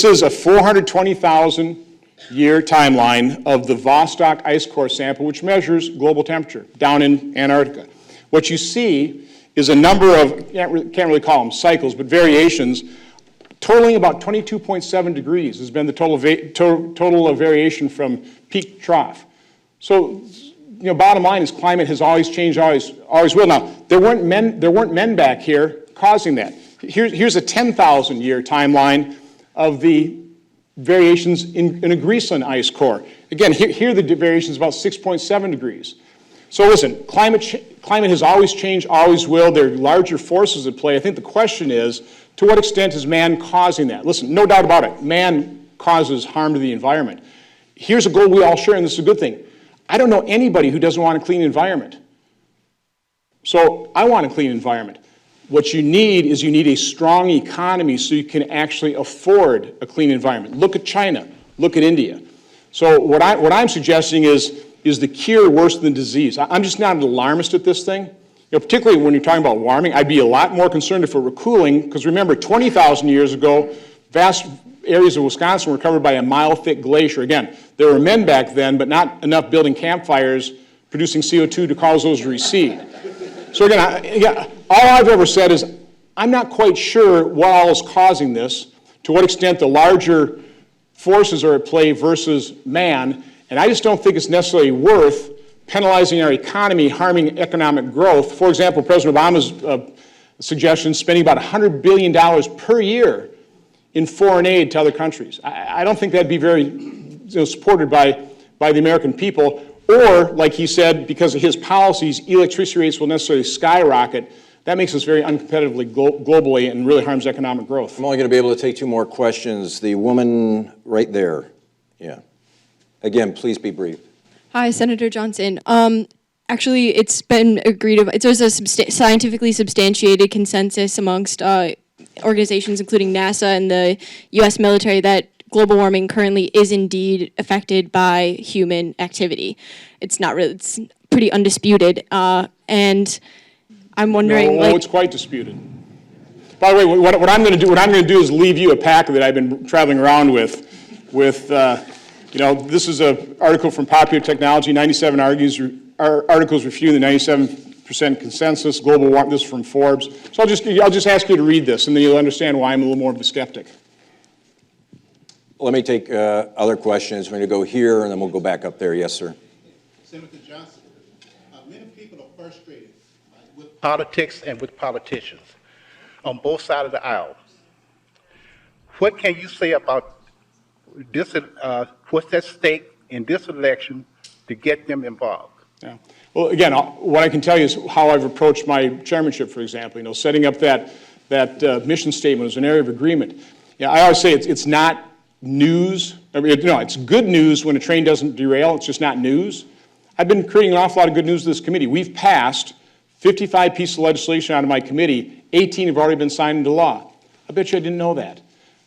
Speaker 2: is a 420,000 year timeline of the Vostok ice core sample, which measures global temperature down in Antarctica. What you see is a number of, can't really call them cycles, but variations, totaling about 22.7 degrees has been the total of variation from peak to trough. So, bottom line is climate has always changed, always will. Now, there weren't men back here causing that. Here's a 10,000 year timeline of the variations in a Greenland ice core. Again, here the variation is about 6.7 degrees. So listen, climate has always changed, always will. There are larger forces at play. I think the question is, to what extent is man causing that? Listen, no doubt about it, man causes harm to the environment. Here's a goal we all share, and this is a good thing. I don't know anybody who doesn't want a clean environment. So I want a clean environment. What you need is a strong economy so you can actually afford a clean environment. Look at China, look at India. So what I'm suggesting is the cure worse than the disease? I'm just not an alarmist at this thing. Particularly when you're talking about warming, I'd be a lot more concerned if it were cooling, because remember, 20,000 years ago, vast areas of Wisconsin were covered by a mile-thick glacier. Again, there were men back then, but not enough building campfires, producing CO2 to cause those to recede. So again, all I've ever said is, I'm not quite sure what all is causing this, to what extent the larger forces are at play versus man, and I just don't think it's necessarily worth penalizing our economy, harming economic growth. For example, President Obama's suggestion, spending about $100 billion per year in foreign aid to other countries. I don't think that'd be very supported by the American people. Or, like he said, because of his policies, electricity rates will necessarily skyrocket. That makes us very uncompetitively globally and really harms economic growth.
Speaker 1: I'm only going to be able to take 2 more questions. The woman right there. Yeah. Again, please be brief.
Speaker 6: Hi, Senator Johnson. Actually, it's been agreed upon. There's a scientifically substantiated consensus amongst organizations, including NASA and the U.S. military, that global warming currently is indeed affected by human activity. It's pretty undisputed. And I'm wondering,
Speaker 2: No, it's quite disputed. By the way, what I'm going to do is leave you a packet that I've been traveling around with this is an article from Popular Technology, 97 articles refuting the 97% consensus, global warming, this is from Forbes. So I'll just ask you to read this, and then you'll understand why I'm a little more of a skeptic.
Speaker 1: Let me take other questions. We're going to go here, and then we'll go back up there. Yes, sir.
Speaker 7: Senator Johnson, many people are frustrated with politics and with politicians on both sides of the aisle. What can you say about this? What's at stake in this election to get them involved?
Speaker 2: Yeah. Well, again, what I can tell you is how I've approached my chairmanship, for example. Setting up that mission statement as an area of agreement. I always say it's not news. It's good news when a train doesn't derail. It's just not news. I've been creating an awful lot of good news to this committee. We've passed 55 pieces of legislation out of my committee. 18 have already been signed into law. I bet you I didn't know that.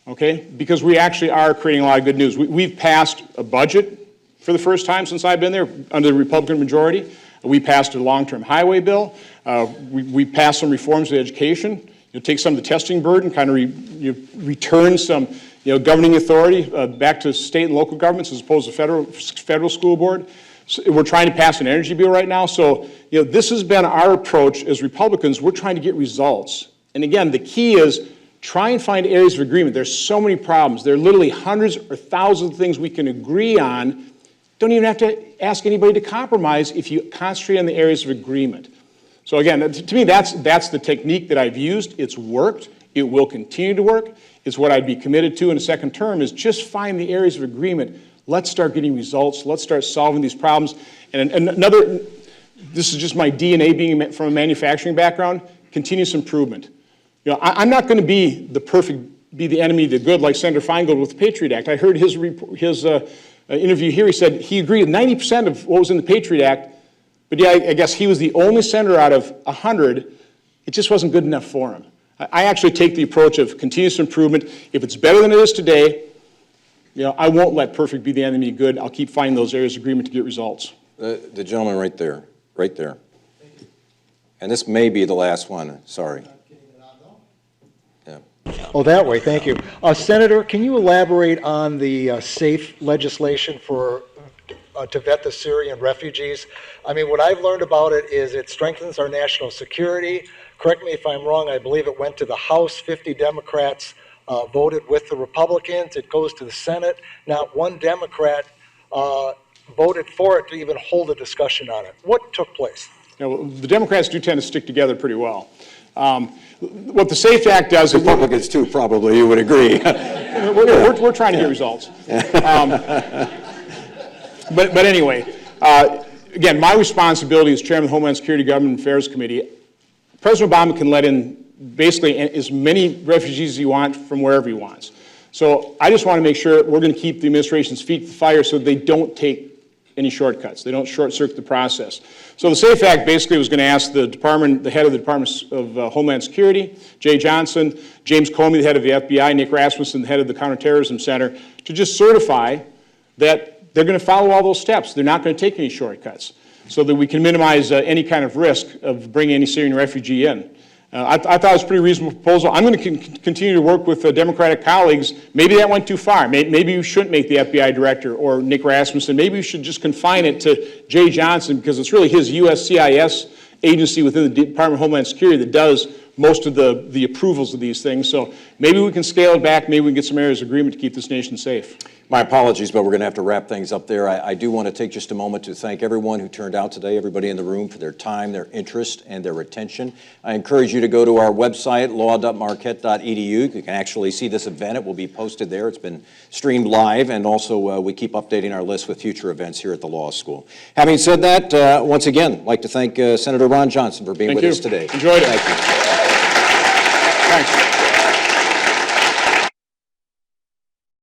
Speaker 2: Okay? Because we actually are creating a lot of good news. We've passed a budget for the first time since I've been there under the Republican majority. We passed a long-term highway bill. We passed some reforms to education. Take some of the testing burden, kind of return some governing authority back to state and local governments as opposed to federal school board. So we're trying to pass an energy bill right now. So this has been our approach as Republicans. We're trying to get results. And again, the key is try and find areas of agreement. There's so many problems. There are literally hundreds or thousands of things we can agree on. Don't even have to ask anybody to compromise if you concentrate on the areas of agreement. So again, to me, that's the technique that I've used. It's worked. It will continue to work. It's what I'd be committed to in a second term, is just find the areas of agreement. Let's start getting results. Let's start solving these problems. And another, this is just my DNA being from a manufacturing background, continuous improvement. I'm not going to be the enemy of the good like Senator Feingold with the Patriot Act. I heard his interview here. He said he agreed with 90% of what was in the Patriot Act, but I guess he was the only senator out of 100. It just wasn't good enough for him. I actually take the approach of continuous improvement. If it's better than it is today, I won't let perfect be the enemy of good. I'll keep finding those areas of agreement to get results.
Speaker 1: The gentleman right there. And this may be the last one. Sorry. Yeah.
Speaker 8: Oh, that way, thank you. Senator, can you elaborate on the SAFE legislation for to vet the Syrian refugees? I mean, what I've learned about it is it strengthens our national security. Correct me if I'm wrong, I believe it went to the House, 50 Democrats voted with the Republicans. It goes to the Senate. Not one Democrat voted for it to even hold a discussion on it. What took place?
Speaker 2: The Democrats do tend to stick together pretty well. What the SAFE Act does...
Speaker 1: Republicans too, probably, you would agree.
Speaker 2: We're trying to get results. But anyway, again, my responsibility as chairman of the Homeland Security Government Affairs Committee, President Obama can let in basically as many refugees as he wants from wherever he wants. So I just want to make sure we're going to keep the administration's feet to the fire so they don't take any shortcuts. They don't short-circuit the process. So the SAFE Act basically was going to ask the head of the Department of Homeland Security, Jay Johnson, James Comey, the head of the FBI, Nick Rasmussen, the head of the Counterterrorism Center, to just certify that they're going to follow all those steps. They're not going to take any shortcuts so that we can minimize any kind of risk of bringing any Syrian refugee in. I thought it was a pretty reasonable proposal. I'm going to continue to work with Democratic colleagues. Maybe that went too far. Maybe you shouldn't make the FBI director or Nick Rasmussen. Maybe you should just confine it to Jay Johnson because it's really his USCIS agency within the Department of Homeland Security that does most of the approvals of these things. So maybe we can scale it back. Maybe we can get some areas of agreement to keep this nation safe.
Speaker 1: My apologies, but we're going to have to wrap things up there. I do want to take just a moment to thank everyone who turned out today, everybody in the room, for their time, their interest, and their attention. I encourage you to go to our website, law.marquette.edu. You can actually see this event. It will be posted there. It's been streamed live, and also we keep updating our list with future events here at the law school. Having said that, once again, I'd like to thank Senator Ron Johnson for being with us today.
Speaker 2: Enjoyed it.
Speaker 1: Thank you.
Speaker 2: Thanks.